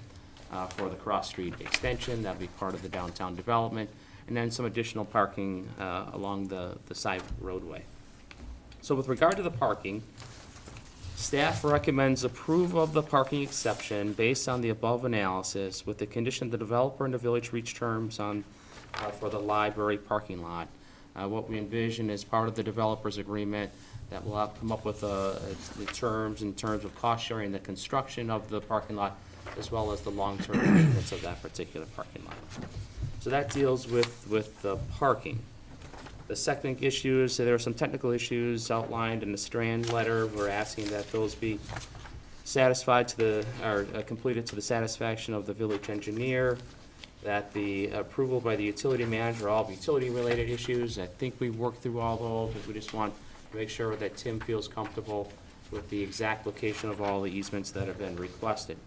for the Cross Street extension. That'll be part of the downtown development, and then some additional parking along the side roadway. So with regard to the parking, staff recommends approval of the parking exception based on the above analysis, with the condition the developer and the village reach terms on for the library parking lot. What we envision is part of the developer's agreement that will have come up with the terms in terms of cost sharing the construction of the parking lot, as well as the long-term maintenance of that particular parking lot. So that deals with the parking. The second issue is that there are some technical issues outlined in the Strand letter. We're asking that those be satisfied completed to the satisfaction of the village engineer, that the approval by the utility manager, all utility-related issues. I think we worked through all those, but we just want to make sure that Tim feels comfortable with the exact location of all the easements that have been requested.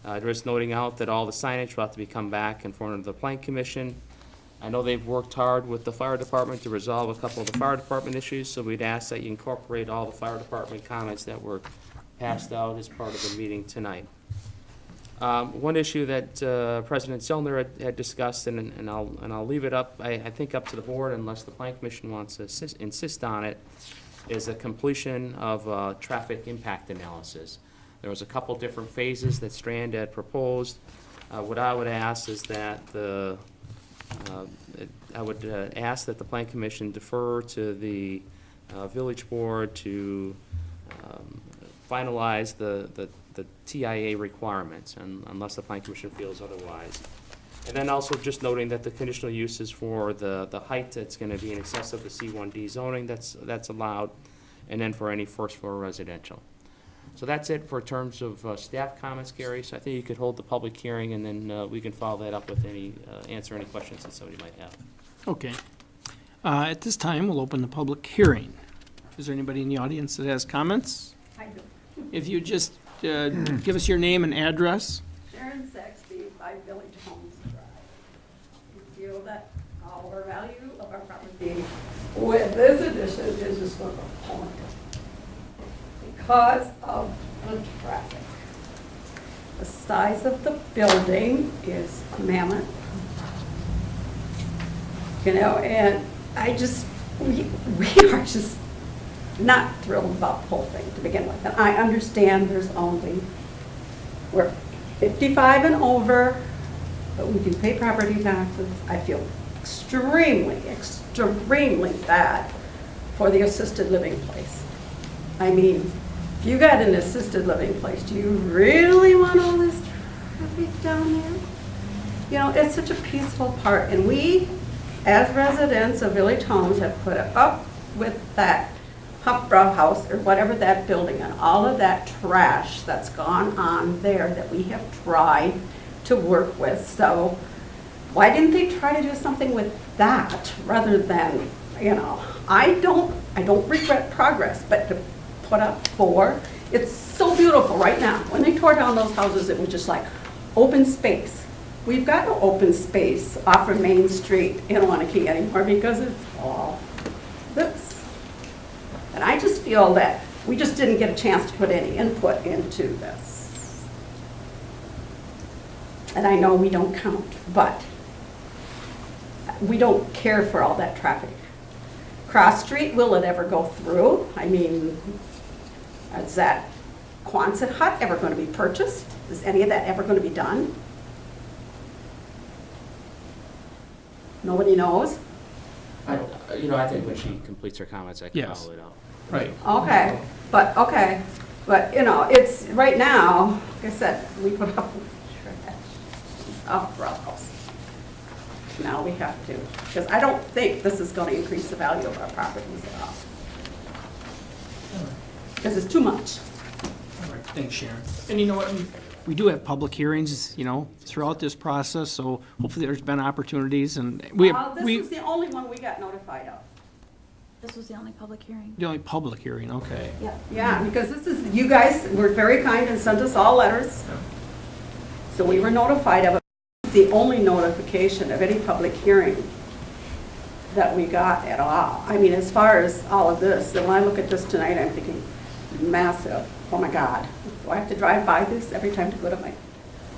There is noting out that all the signage will have to be come back in front of the Planning Commission. I know they've worked hard with the fire department to resolve a couple of the fire department issues, so we'd ask that you incorporate all the fire department comments that were passed out as part of the meeting tonight. One issue that President Zellner had discussed, and I'll leave it up, I think up to the board unless the Planning Commission wants to insist on it, is the completion of traffic impact analysis. There was a couple different phases that Strand had proposed. What I would ask is that I would ask that the Plan Commission defer to the village board to finalize the the TIA requirements, and unless the Planning Commission feels otherwise. And then also just noting that the conditional use is for the height that's gonna be in excess of the C1D zoning, that's allowed, and then for any first floor residential. So that's it for terms of staff comments, Gary. So I think you could hold the public hearing, and then we can follow that up with answer any questions that somebody might have. Okay. At this time, we'll open the public hearing. Is there anybody in the audience that has comments? I do. If you just give us your name and address. Sharon Saxby, 5 Village Homes Drive. We feel that our value of our property with this addition is just going to plummet because of the traffic. The size of the building is mammoth. You know, and we are just not thrilled about the whole thing to begin with. And I understand we're 55 and over, but we do pay property taxes. I feel extremely bad for the assisted living place. I mean, if you got an assisted living place, do you really want all this traffic down there? You know, it's such a peaceful part, and we, as residents of Village Homes, have put up with that Huffbrow House, or whatever that building, and all of that trash that's gone on there that we have tried to work with. So why didn't they try to do something with that rather than, you know, I don't regret progress, but to put up 4, it's so beautiful right now. When they tore down those houses, it was just like open space. We've got no open space off of Main Street in Waunakee anymore because it's all this. And I just feel that we just didn't get a chance to put any input into this. And I know we don't count, but we don't care for all that traffic. Cross Street, will it ever go through? I mean, is that Quonset hut ever going to be purchased? Is any of that ever going to be done? Nobody knows? I think when she completes her comments, I can Yes. follow it up. Right. Okay, but, you know, it's, right now, like I said, we put up trash. Oh, gross. Now we have to, because I don't think this is going to increase the value of our properties at all. Because it's too much. All right, thanks, Sharon. And you know what, we do have public hearings, you know, throughout this process, so hopefully there's been opportunities, and This was the only one we got notified of. This was the only public hearing. the only public hearing, okay. Yeah, because this is, you guys were very kind and sent us all letters. So we were notified of it. The only notification of any public hearing that we got at all. I mean, as far as all of this, and when I look at this tonight, I'm thinking, massive, oh my God. Do I have to drive by this every time to go to my,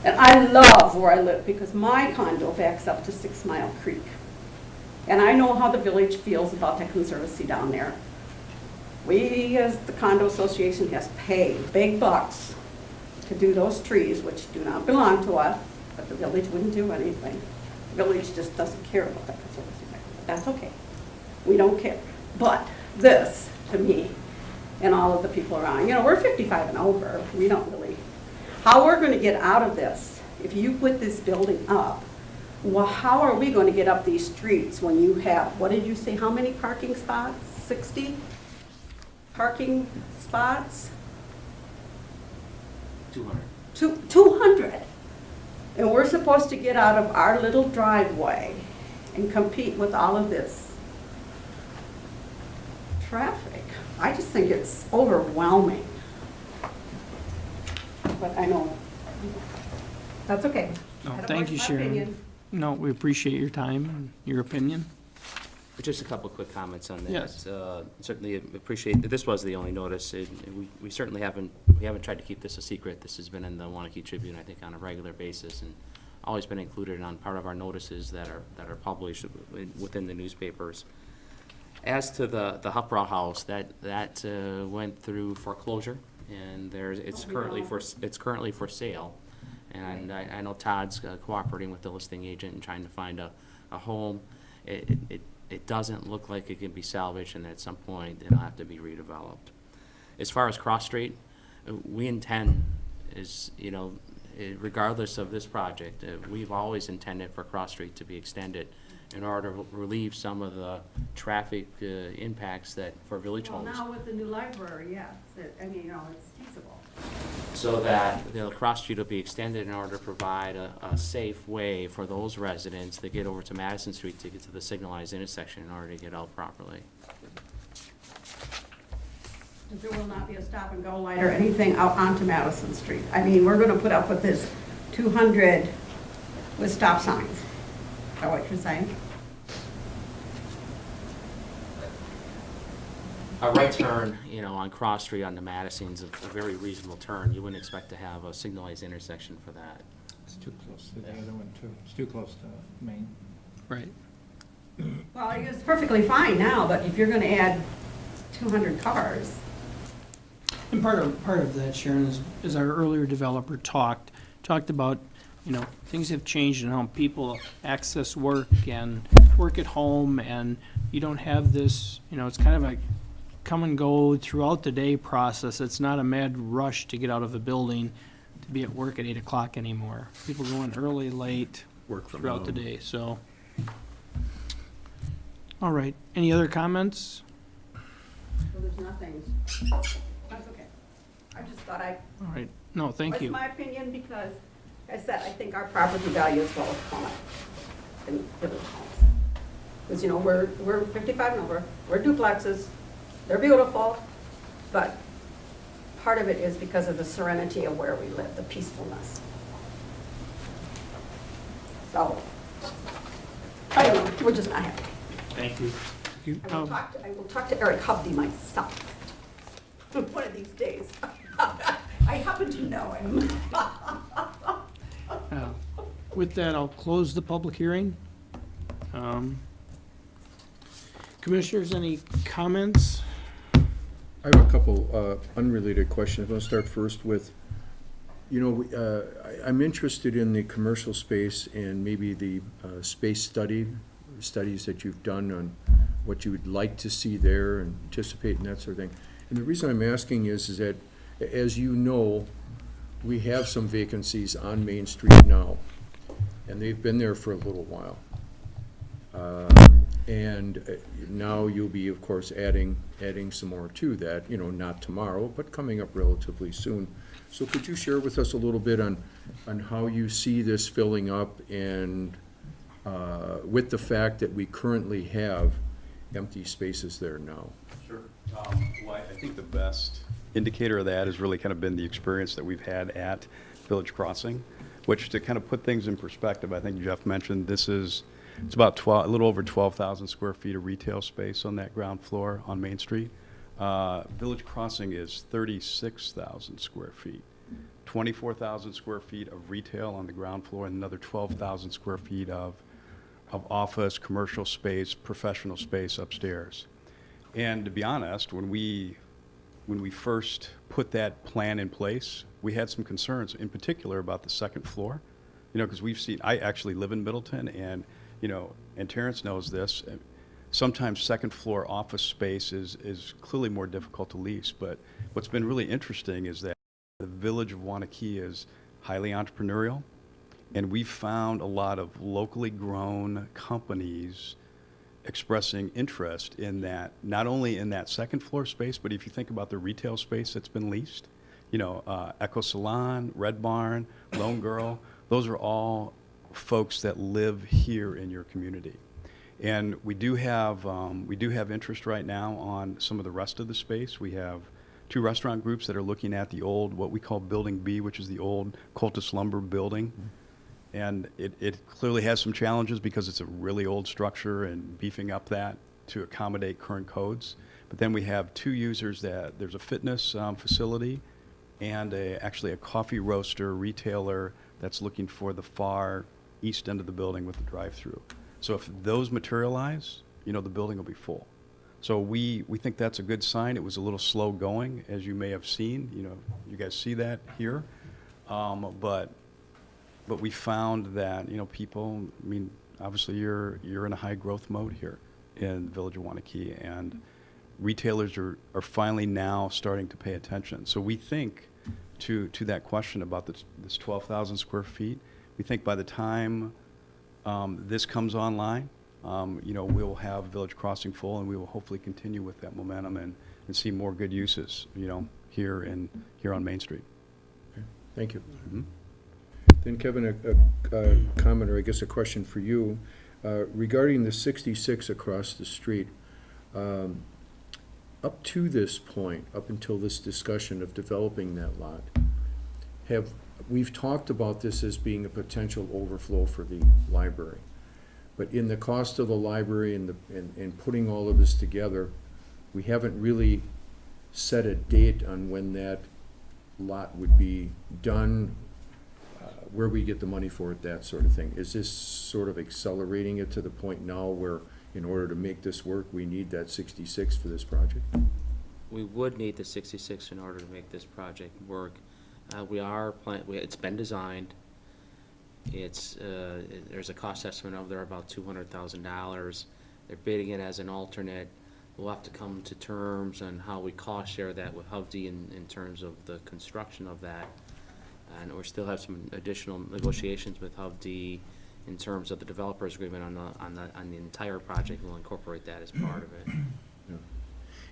and I love where I live because my condo backs up to 6 Mile Creek. And I know how the village feels about that conservancy down there. We, as the condo association, has paid big bucks to do those trees, which do not belong to us, but the village wouldn't do anything. The village just doesn't care about that conservancy. That's okay. We don't care. But this, to me, and all of the people around, you know, we're 55 and over. We don't really, how we're going to get out of this, if you put this building up, well, how are we going to get up these streets when you have, what did you say, how many parking spots? 60 parking spots? 200. 200. And we're supposed to get out of our little driveway and compete with all of this traffic. I just think it's overwhelming. But I know, that's okay. No, I don't thank voice you, my Sharon. opinion. No, we appreciate your time and your opinion. But just a couple of quick comments on that. Yes. Certainly appreciate, that this was the only notice. We certainly haven't tried to keep this a secret. This has been in the Waunakee Tribune, I think, on a regular basis, and always been included on part of our notices that are published within the newspapers. As to the Huffbrow House, that went through foreclosure, and it's currently for sale. And I know Todd's cooperating with the listing agent and trying to find a home. It doesn't look like it can be salvaged, and at some point it'll have to be redeveloped. As far as Cross Street, we intend is, regardless of this project, we've always intended for Cross Street to be extended in order to relieve some of the traffic impacts that for village Well, homes. now with the new library, yes, it's feasible. So that the Cross Street will be extended in order to provide a safe way for those residents that get over to Madison Street to get to the signalized intersection in order to get out properly. There will not be a stop and go light or anything out onto Madison Street. I mean, we're gonna put up with this 200 with stop signs. Is that what you're saying? A right turn, on Cross Street on the Madison's a very reasonable turn. You wouldn't expect to have a signalized intersection for that. It's too close to the other one, too. It's too close to Main. Right. Well, it's perfectly fine now, but if you're gonna add 200 cars, And part of that, Sharon, is our earlier developer talked about, things have changed in how people access work and work at home, and you don't have this, it's kind of a come and go throughout the day process. It's not a mad rush to get out of the building to be at work at 8 o'clock anymore. People go in early, late, Work from throughout the home. day, so. All right, any other comments? so there's nothing. That's okay. I just thought All right, no, thank you. That's my opinion, because, like I said, I think our property value is well plummet in village homes. Because, we're 55 and over, we're duplexes, they're beautiful, but part of it is because of the serenity of where we live, the peacefulness. So, I don't know, we're just not happy. Thank you. I will talk to Eric Hubby myself, one of these days. I happen to know him. With that, I'll close the public hearing. Commissioners, any comments? I have a couple unrelated questions. I'm going to start first with, I'm interested in the commercial space and maybe the space studies that you've done on what you would like to see there and anticipate and that sort of thing. And the reason I'm asking is that, as you know, we have some vacancies on Main Street now, and they've been there for a little while. And now you'll be, of course, adding some more to that, not tomorrow, but coming up relatively soon. So could you share with us a little bit on how you see this filling up, and with the fact that we currently have empty spaces there now? Sure. Well, I think the best indicator of that has really kind of been the experience that we've had at Village Crossing, which, to kind of put things in perspective, I think Jeff mentioned it's about a little over 12,000 square feet of retail space on that ground floor on Main Street. Village Crossing is 36,000 square feet, 24,000 square feet of retail on the ground floor, and another 12,000 square feet of office, commercial space, professional space upstairs. And to be honest, when we first put that plan in place, we had some concerns, in particular about the second floor. Because I actually live in Middleton, and and Terrence knows this, sometimes second floor office space is clearly more difficult to lease. But what's been really interesting is that the village of Waunakee is highly entrepreneurial, and we've found a lot of locally grown companies expressing interest in that, not only in that second floor space, but if you think about the retail space that's been leased, Echo Salon, Red Barn, Lone Girl, those are all folks that live here in your community. And we do have interest right now on some of the rest of the space. We have 2 restaurant groups that are looking at the old, what we call Building B, which is the old Cultus Lumber building. And it clearly has some challenges because it's a really old structure, and beefing up that to accommodate current codes. But then we have 2 users there's a fitness facility and actually a coffee roaster retailer that's looking for the far east end of the building with the drive-through. So if those materialize, the building will be full. So we think that's a good sign. It was a little slow going, as you may have seen. You guys see that here. But we found that, people, obviously you're in a high growth mode here in the village of Waunakee, and retailers are finally now starting to pay attention. So we think to that question about this 12,000 square feet. We think by the time this comes online, we'll have Village Crossing full, and we will hopefully continue with that momentum and see more good uses, here on Main Street. Thank you. Mhm. Then Kevin, a comment, or I guess a question for you, regarding the 66 across the street. Up to this point, up until this discussion of developing that lot, we've talked about this as being a potential overflow for the library. But in the cost of the library and putting all of this together, we haven't really set a date on when that lot would be done, where we get the money for it, that sort of thing. Is this sort of accelerating it to the point now where, in order to make this work, we need that 66 for this project? We would need the 66 in order to make this project work. It's been designed. There's a cost estimate of there about $200,000. They're bidding it as an alternate. We'll have to come to terms on how we cost share that with Hovde in terms of the construction of that. And we still have some additional negotiations with Hovde in terms of the developer's agreement on the entire project. We'll incorporate that as part of it. Yeah.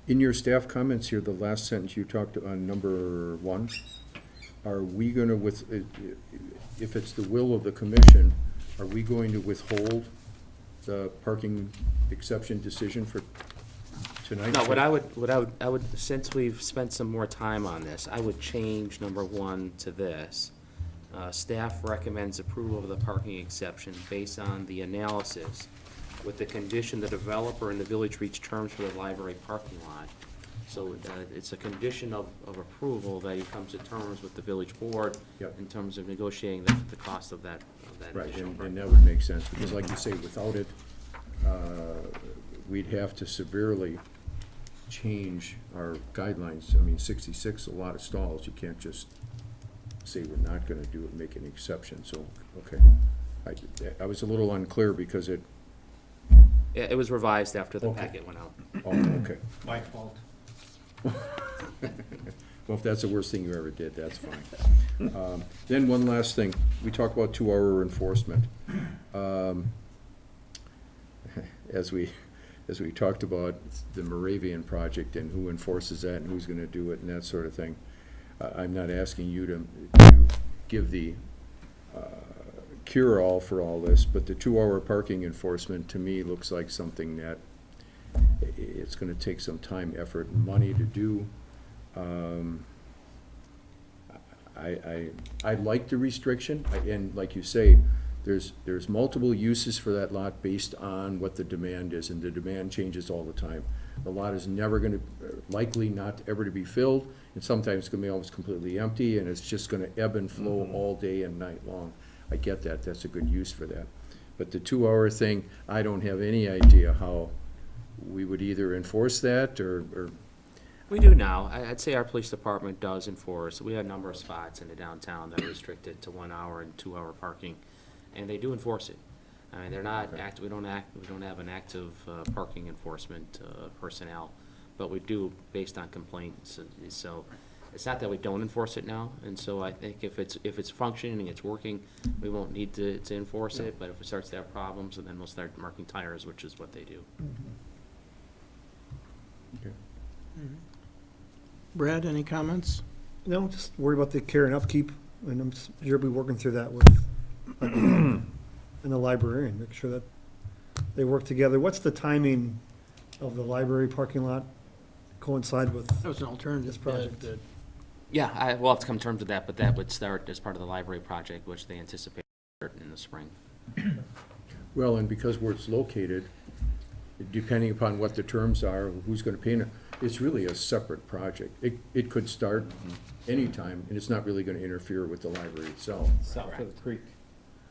In your staff comments here, the last sentence you talked on number 1, are we going to, if it's the will of the commission, are we going to withhold the parking exception decision for tonight? No, I would, since we've spent some more time on this, I would change number 1 to this. Staff recommends approval of the parking exception based on the analysis with the condition the developer and the village reach terms for the library parking lot. So it's a condition of approval that he comes to terms with the village board. Yep. In terms of negotiating the cost of that Right, additional and that would make sense, because like you say, without it, we'd have to severely change our guidelines. I mean, 66, a lot of stalls, you can't just say we're not gonna do it and make an exception, so, okay. I was a little unclear because it, Yeah, it was revised after the Okay. packet went out. oh, okay. My fault. Well, if that's the worst thing you ever did, that's fine. Then one last thing, we talk about 2-hour enforcement. As we talked about the Moravian project and who enforces that and who's gonna do it and that sort of thing, I'm not asking you to give the cure-all for all this, but the 2-hour parking enforcement, to me, looks like something that it's gonna take some time, effort, and money to do. I like the restriction, and like you say, there's multiple uses for that lot based on what the demand is, and the demand changes all the time. The lot is never gonna, likely not ever to be filled, and sometimes it's gonna be almost completely empty, and it's just gonna ebb and flow all day and night long. I get that, that's a good use for that. But the 2-hour thing, I don't have any idea how we would either enforce that or We do now. I'd say our police department does enforce. We have a number of spots in the downtown that are restricted to 1 hour and 2-hour parking, and they do enforce it. I mean, they're not we don't have an active parking enforcement personnel, but we do based on complaints. So it's not that we don't enforce it now, and so I think if it's functioning and it's working, we won't need to enforce it, but if it starts to have problems, then we'll start marking tires, which is what they do. Okay. Brad, any comments? No, just worry about the care and upkeep, and I'm sure you'll be working through that with, in the library, and make sure that they work together. What's the timing of the library parking lot coincide with That was an alternative. this project? Yeah, we'll have to come to terms with that, but that would start as part of the library project, which they anticipate in the spring. Well, and because where it's located, depending upon what the terms are, who's gonna pay it, it's really a separate project. It could start anytime, and it's not really gonna interfere with the library itself. South of the creek.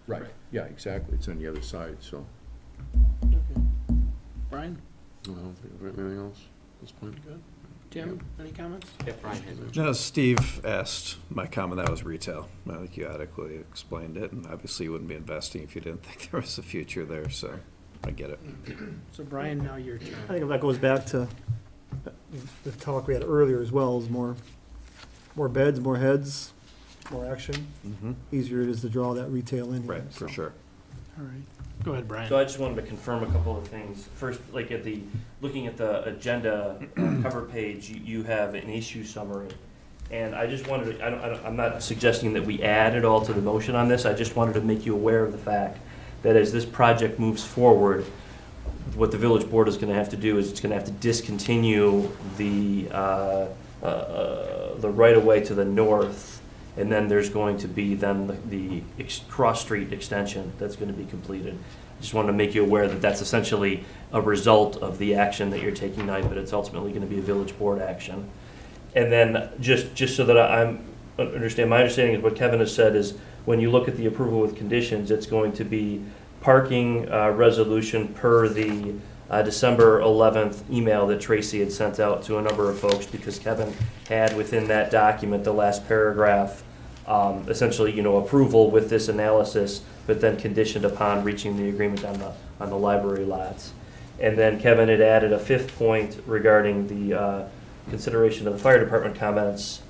Right, yeah, exactly, it's on the other side, so. Brian? I don't think we have anything else at this point. Good. Tim, any comments? Yeah, Brian has. No, Steve asked my comment, that was retail. I think you adequately explained it, and obviously you wouldn't be investing if you didn't think there was a future there, so I get it. So Brian, now your turn. I think that goes back to the talk we had earlier as well, is more More beds, more heads, more action. Mhm. Easier it is to draw that retail in here. Right, for so. sure. All right. Go ahead, Brian. So I just wanted to confirm a couple of things. First, like looking at the agenda cover page, you have an issue summary. And I just wanted to, I'm not suggesting that we add it all to the motion on this. I just wanted to make you aware of the fact that as this project moves forward, what the village board is gonna have to do is it's gonna have to discontinue the right-of-way to the north. And then there's going to be then the cross-street extension that's going to be completed. Just wanted to make you aware that that's essentially a result of the action that you're taking tonight, but it's ultimately going to be a village board action. And then just so that my understanding is what Kevin has said is when you look at the approval with conditions, it's going to be parking resolution per the December 11th email that Tracy had sent out to a number of folks, because Kevin had within that document, the last paragraph, essentially, approval with this analysis, but then conditioned upon reaching the agreement on the library lots. And then Kevin had added a fifth point regarding the consideration of the fire department comments.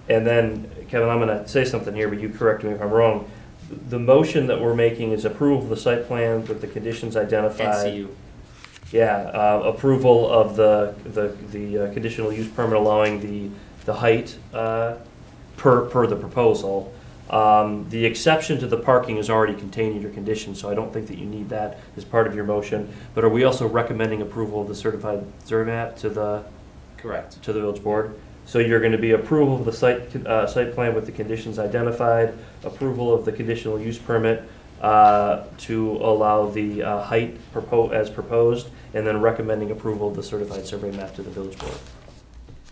And then, Kevin, I'm gonna say something here, but you correct me if I'm wrong. The motion that we're making is approval of the site plan with the conditions identified. NCU. Yeah, approval of the conditional use permit allowing the height per the proposal. The exception to the parking is already contained in your conditions, so I don't think that you need that as part of your motion. But are we also recommending approval of the certified survey map to the Correct. village board? So you're going to be approval of the site plan with the conditions identified, approval of the conditional use permit to allow the height as proposed, and then recommending approval of the certified survey map to the village board,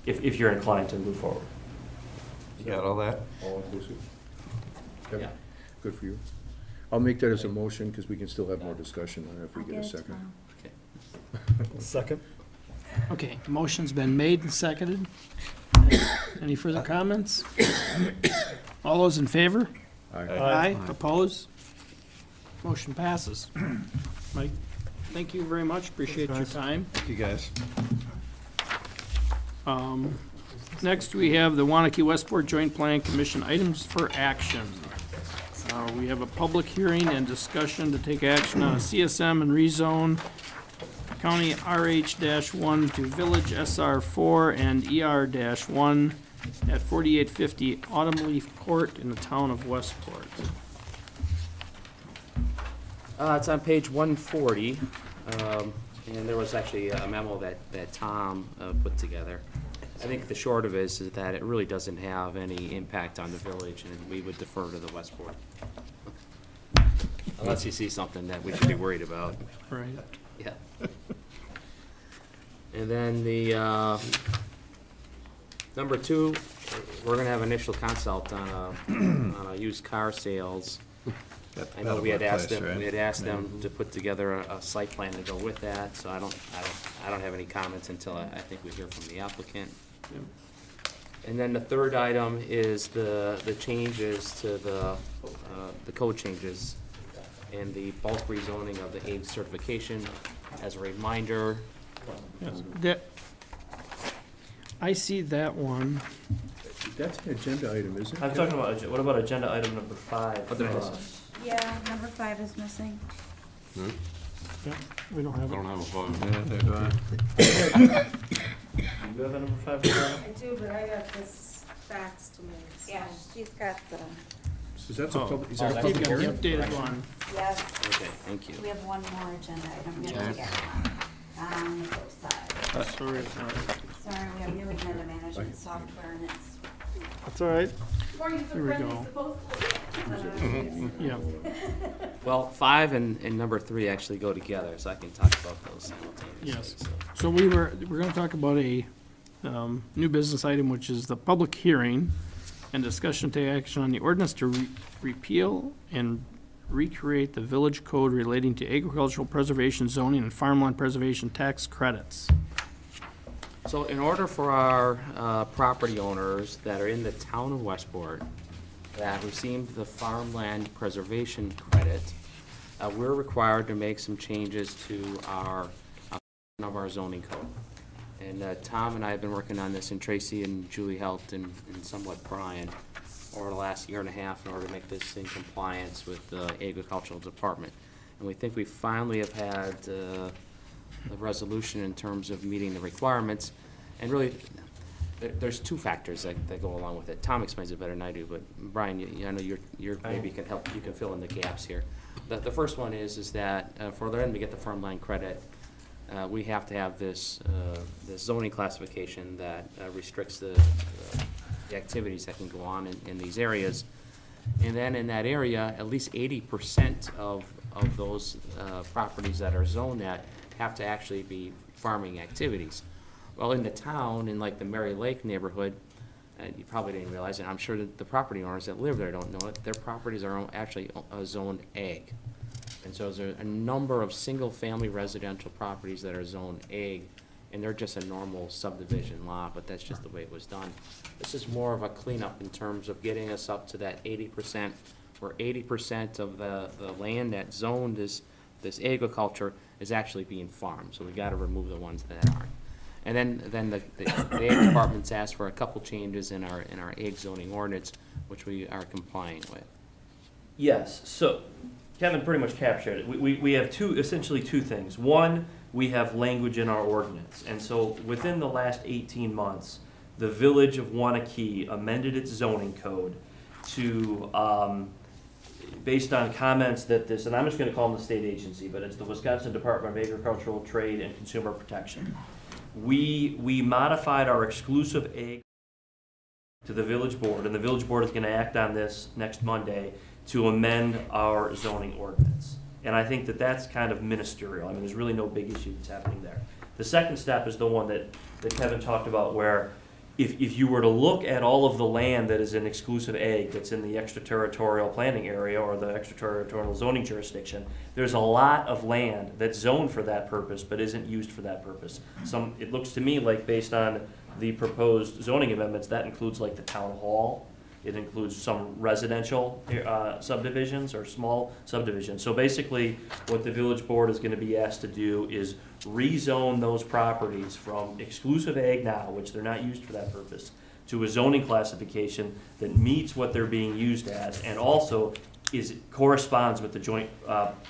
if you're inclined to move forward. You got all that? All inclusive? Kevin? Yeah. Good for you. I'll make that as a motion, because we can still have more discussion on it if we I'll get a get it second. tomorrow. Second? Okay, motion's been made and seconded. Any further comments? All those in favor? Aye. Opposed? Motion passes. Mike, thank you very much. Appreciate your time. Thank you, guys. Next, we have the Waunakee Westport Joint Planning Commission items for action. We have a public hearing and discussion to take action on a CSM and rezone County RH-1 to Village SR4 and ER-1 at 4850 Autumn Leaf Court in the town of Westport. It's on page 140, and there was actually a memo that Tom put together. I think the short of it is that it really doesn't have any impact on the village, and we would defer to the West Board. Unless you see something that we should be worried about. Right. Yeah. And then the, number 2, we're gonna have initial consult on a used car sales. I know we had asked them to put together a site plan to go with that, so I don't have any comments until I think we hear from the applicant. And then the third item is the changes to the code changes and the bulk rezoning of the age certification. As a reminder, I see that one. That's an agenda item, isn't it? I'm talking about, what about agenda item number 5? Yeah, number 5 is missing. No, Yeah, we don't have I it. don't have a phone. Do you have a number 5? Rosanna? I do, but I got this fax to me. so- Yeah, she's got the, So that's a public, is that a that's public You've got the hearing? updated one. yes, okay, thank you. we have one more agenda item we have to get on the flip side. Sorry. Sorry, we have new agenda management software and it's That's all right. More Here we user-friendly go. supposedly. Yeah. Well, 5 and number 3 actually go together, so I can talk about those simultaneously. Yes. so. So we're gonna talk about a new business item, which is the public hearing and discussion to take action on the ordinance to repeal and recreate the village code relating to agricultural preservation zoning and farmland preservation tax credits. So in order for our property owners that are in the town of Westport that received the farmland preservation credit, we're required to make some changes to our zoning code. And Tom and I have been working on this, and Tracy and Julie helped, and somewhat Brian, over the last year and a half in order to make this in compliance with the agricultural department. And we think we finally have had the resolution in terms of meeting the requirements. And really, there's two factors that go along with it. Tom explains it better than I do, but Brian, I know you're maybe can help, you can fill in the gaps here. The first one is that for them to get the farm line credit, we have to have this zoning classification that restricts the activities that can go on in these areas. And then in that area, at least 80% of those properties that are zoned that have to actually be farming activities. Well, in the town, in like the Mary Lake neighborhood, you probably didn't realize it, I'm sure that the property owners that live there don't know it, their properties are actually zoned ag. And so there's a number of single-family residential properties that are zoned ag, and they're just a normal subdivision lot, but that's just the way it was done. This is more of a cleanup in terms of getting us up to that 80%, where 80% of the land that's zoned this agriculture is actually being farmed, so we gotta remove the ones that aren't. And then the ag department's asked for a couple changes in our ag zoning ordinance, which we are complying with. Yes, so Kevin pretty much captured it. We have essentially two things. One, we have language in our ordinance. And so within the last 18 months, the village of Waunakee amended its zoning code to, based on comments that and I'm just gonna call them the state agency, but it's the Wisconsin Department of Agricultural Trade and Consumer Protection. We modified our exclusive ag to the village board, and the village board is gonna act on this next Monday to amend our zoning ordinance. And I think that that's kind of ministerial. I mean, there's really no big issue that's happening there. The second step is the one that Kevin talked about, where if you were to look at all of the land that is in exclusive ag, that's in the extraterritorial planning area or the extraterritorial zoning jurisdiction, there's a lot of land that's zoned for that purpose but isn't used for that purpose. It looks to me like, based on the proposed zoning amendments, that includes like the town hall. It includes some residential subdivisions or small subdivisions. So basically, what the village board is gonna be asked to do is rezone those properties from exclusive ag now, which they're not used for that purpose, to a zoning classification that meets what they're being used as, and also corresponds with the joint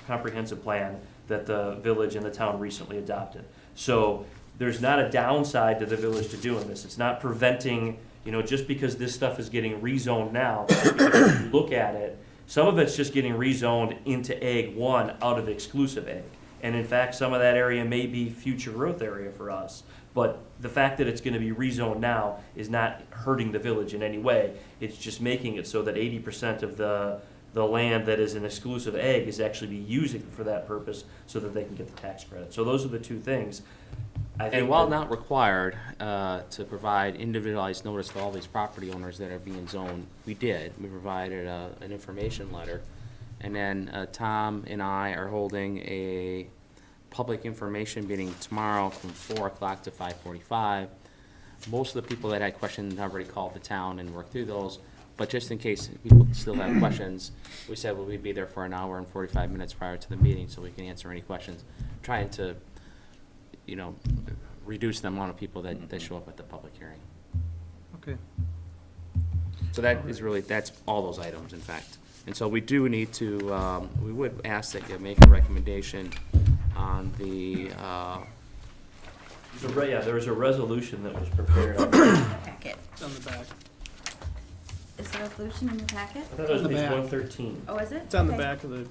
comprehensive plan that the village and the town recently adopted. So there's not a downside to the village to doing this. It's not preventing, just because this stuff is getting rezoned now, if you look at it, some of it's just getting rezoned into Ag 1 out of exclusive ag. And in fact, some of that area may be future growth area for us. But the fact that it's gonna be rezoned now is not hurting the village in any way. It's just making it so that 80% of the land that is an exclusive ag is actually be using for that purpose so that they can get the tax credit. So those are the two things. And while not required to provide individualized notice to all these property owners that are being zoned, we did. We provided an information letter. And then Tom and I are holding a public information meeting tomorrow from 4 o'clock to 5:45. Most of the people that had questions have already called the town and worked through those. But just in case people still have questions, we said, well, we'd be there for an hour and 45 minutes prior to the meeting so we can answer any questions, trying to reduce the amount of people that show up at the public hearing. Okay. So that's all those items, in fact. And so we do need to, we would ask that you make a recommendation on the, there was a resolution that was prepared. Packet. It's on the back. Is the resolution in your packet? I thought it was On the page back. 113. Oh, is it? It's on the Okay. back of the,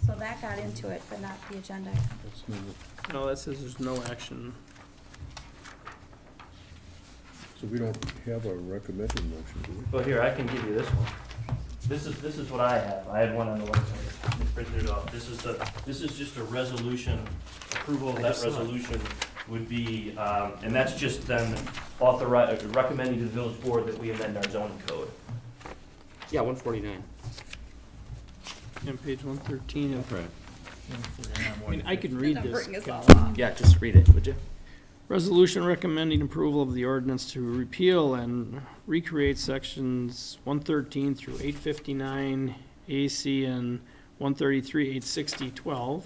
So that got into it, but not the agenda. no, that says there's no action. So we don't have a recommended motion, do we? Well, here, I can give you this one. This is what I have. I had one on the website. I printed it off. This is just a resolution. Approval of that resolution would be, and that's just then recommending to the village board that we amend our zoning code. yeah, 149. On page 113. Right. I mean, I can read this. Numbering is Can- all off. Yeah, just read it, would you? Resolution recommending approval of the ordinance to repeal and recreate sections 113 through 859 AC and 133, 860, 12.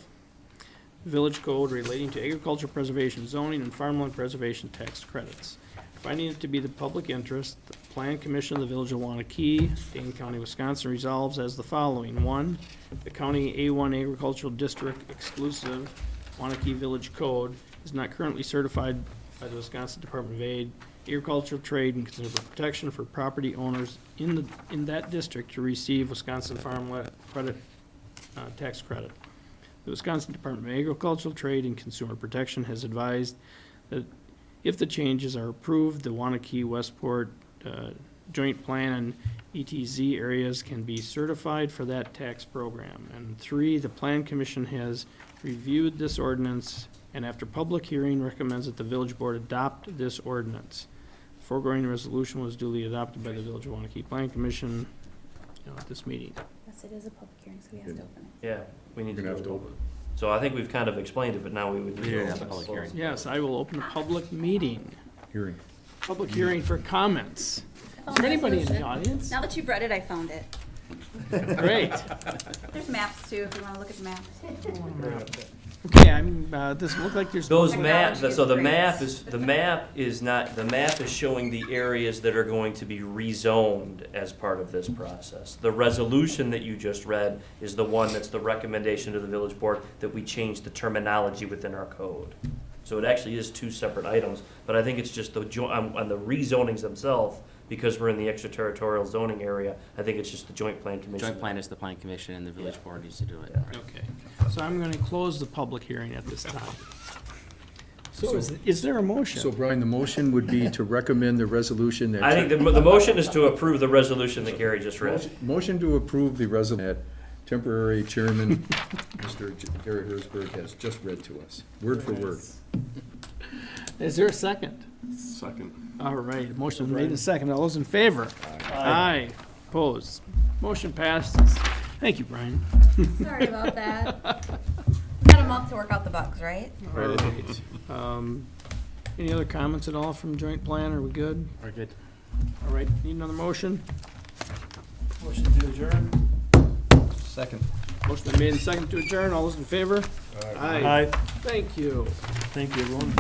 Village Code relating to agriculture preservation zoning and farmland preservation tax credits. Finding it to be the public interest, the Plan Commission of the Village of Waunakee, Dane County, Wisconsin resolves as the following. 1, the County A1 Agricultural District exclusive Waunakee Village Code is not currently certified by the Wisconsin Department of Ag, Agricultural Trade and Consumer Protection for property owners in that district to receive Wisconsin Farm Credit, tax credit. The Wisconsin Department of Agricultural Trade and Consumer Protection has advised that if the changes are approved, the Waunakee, Westport, Joint Plan and ETZ areas can be certified for that tax program. And 3, the Plan Commission has reviewed this ordinance and after public hearing recommends that the village board adopt this ordinance. The foregoing resolution was duly adopted by the Village of Waunakee Plan Commission, at this meeting. Yes, it is a public hearing, so we have to open it. Yeah, we need to You're gonna have go to over. So I think we've kind of explained it, but now we would. We didn't have a public hearing. Yes, I will open a public meeting, Hearing. public hearing for comments. I Is found there the anybody in the resolution. audience? Now that you've read it, I found it. Great. There's maps too, if you wanna look at the maps. Okay, this look like there's. Those Technology maps, is so the great. map is showing the areas that are going to be rezoned as part of this process. The resolution that you just read is the one that's the recommendation to the village board that we change the terminology within our code. So it actually is 2 separate items, but I think it's just on the rezonings themselves, because we're in the extraterritorial zoning area, I think it's just the joint plan commission. Joint plan is the planning commission, and the village board needs to do it. Okay, so I'm gonna close the public hearing at this time. So is there a motion? So Brian, the motion would be to recommend the resolution that. I think the motion is to approve the resolution that Gary just read. Motion to approve the resolution that temporary chairman, Mr. Gary Hersberg, has just read to us, word for word. Is there a second? Second. All right, motion made and second. All those in favor? Aye. Opposed? Motion passes. Thank you, Brian. Sorry about that. We got a month to work out the bugs, right? All right. Any other comments at all from joint plan? Are we good? We're good. All right, need another motion? Motion to adjourn. Second. Motion been made and second to adjourn. All those in favor? Aye. Thank you. Thank you, everyone.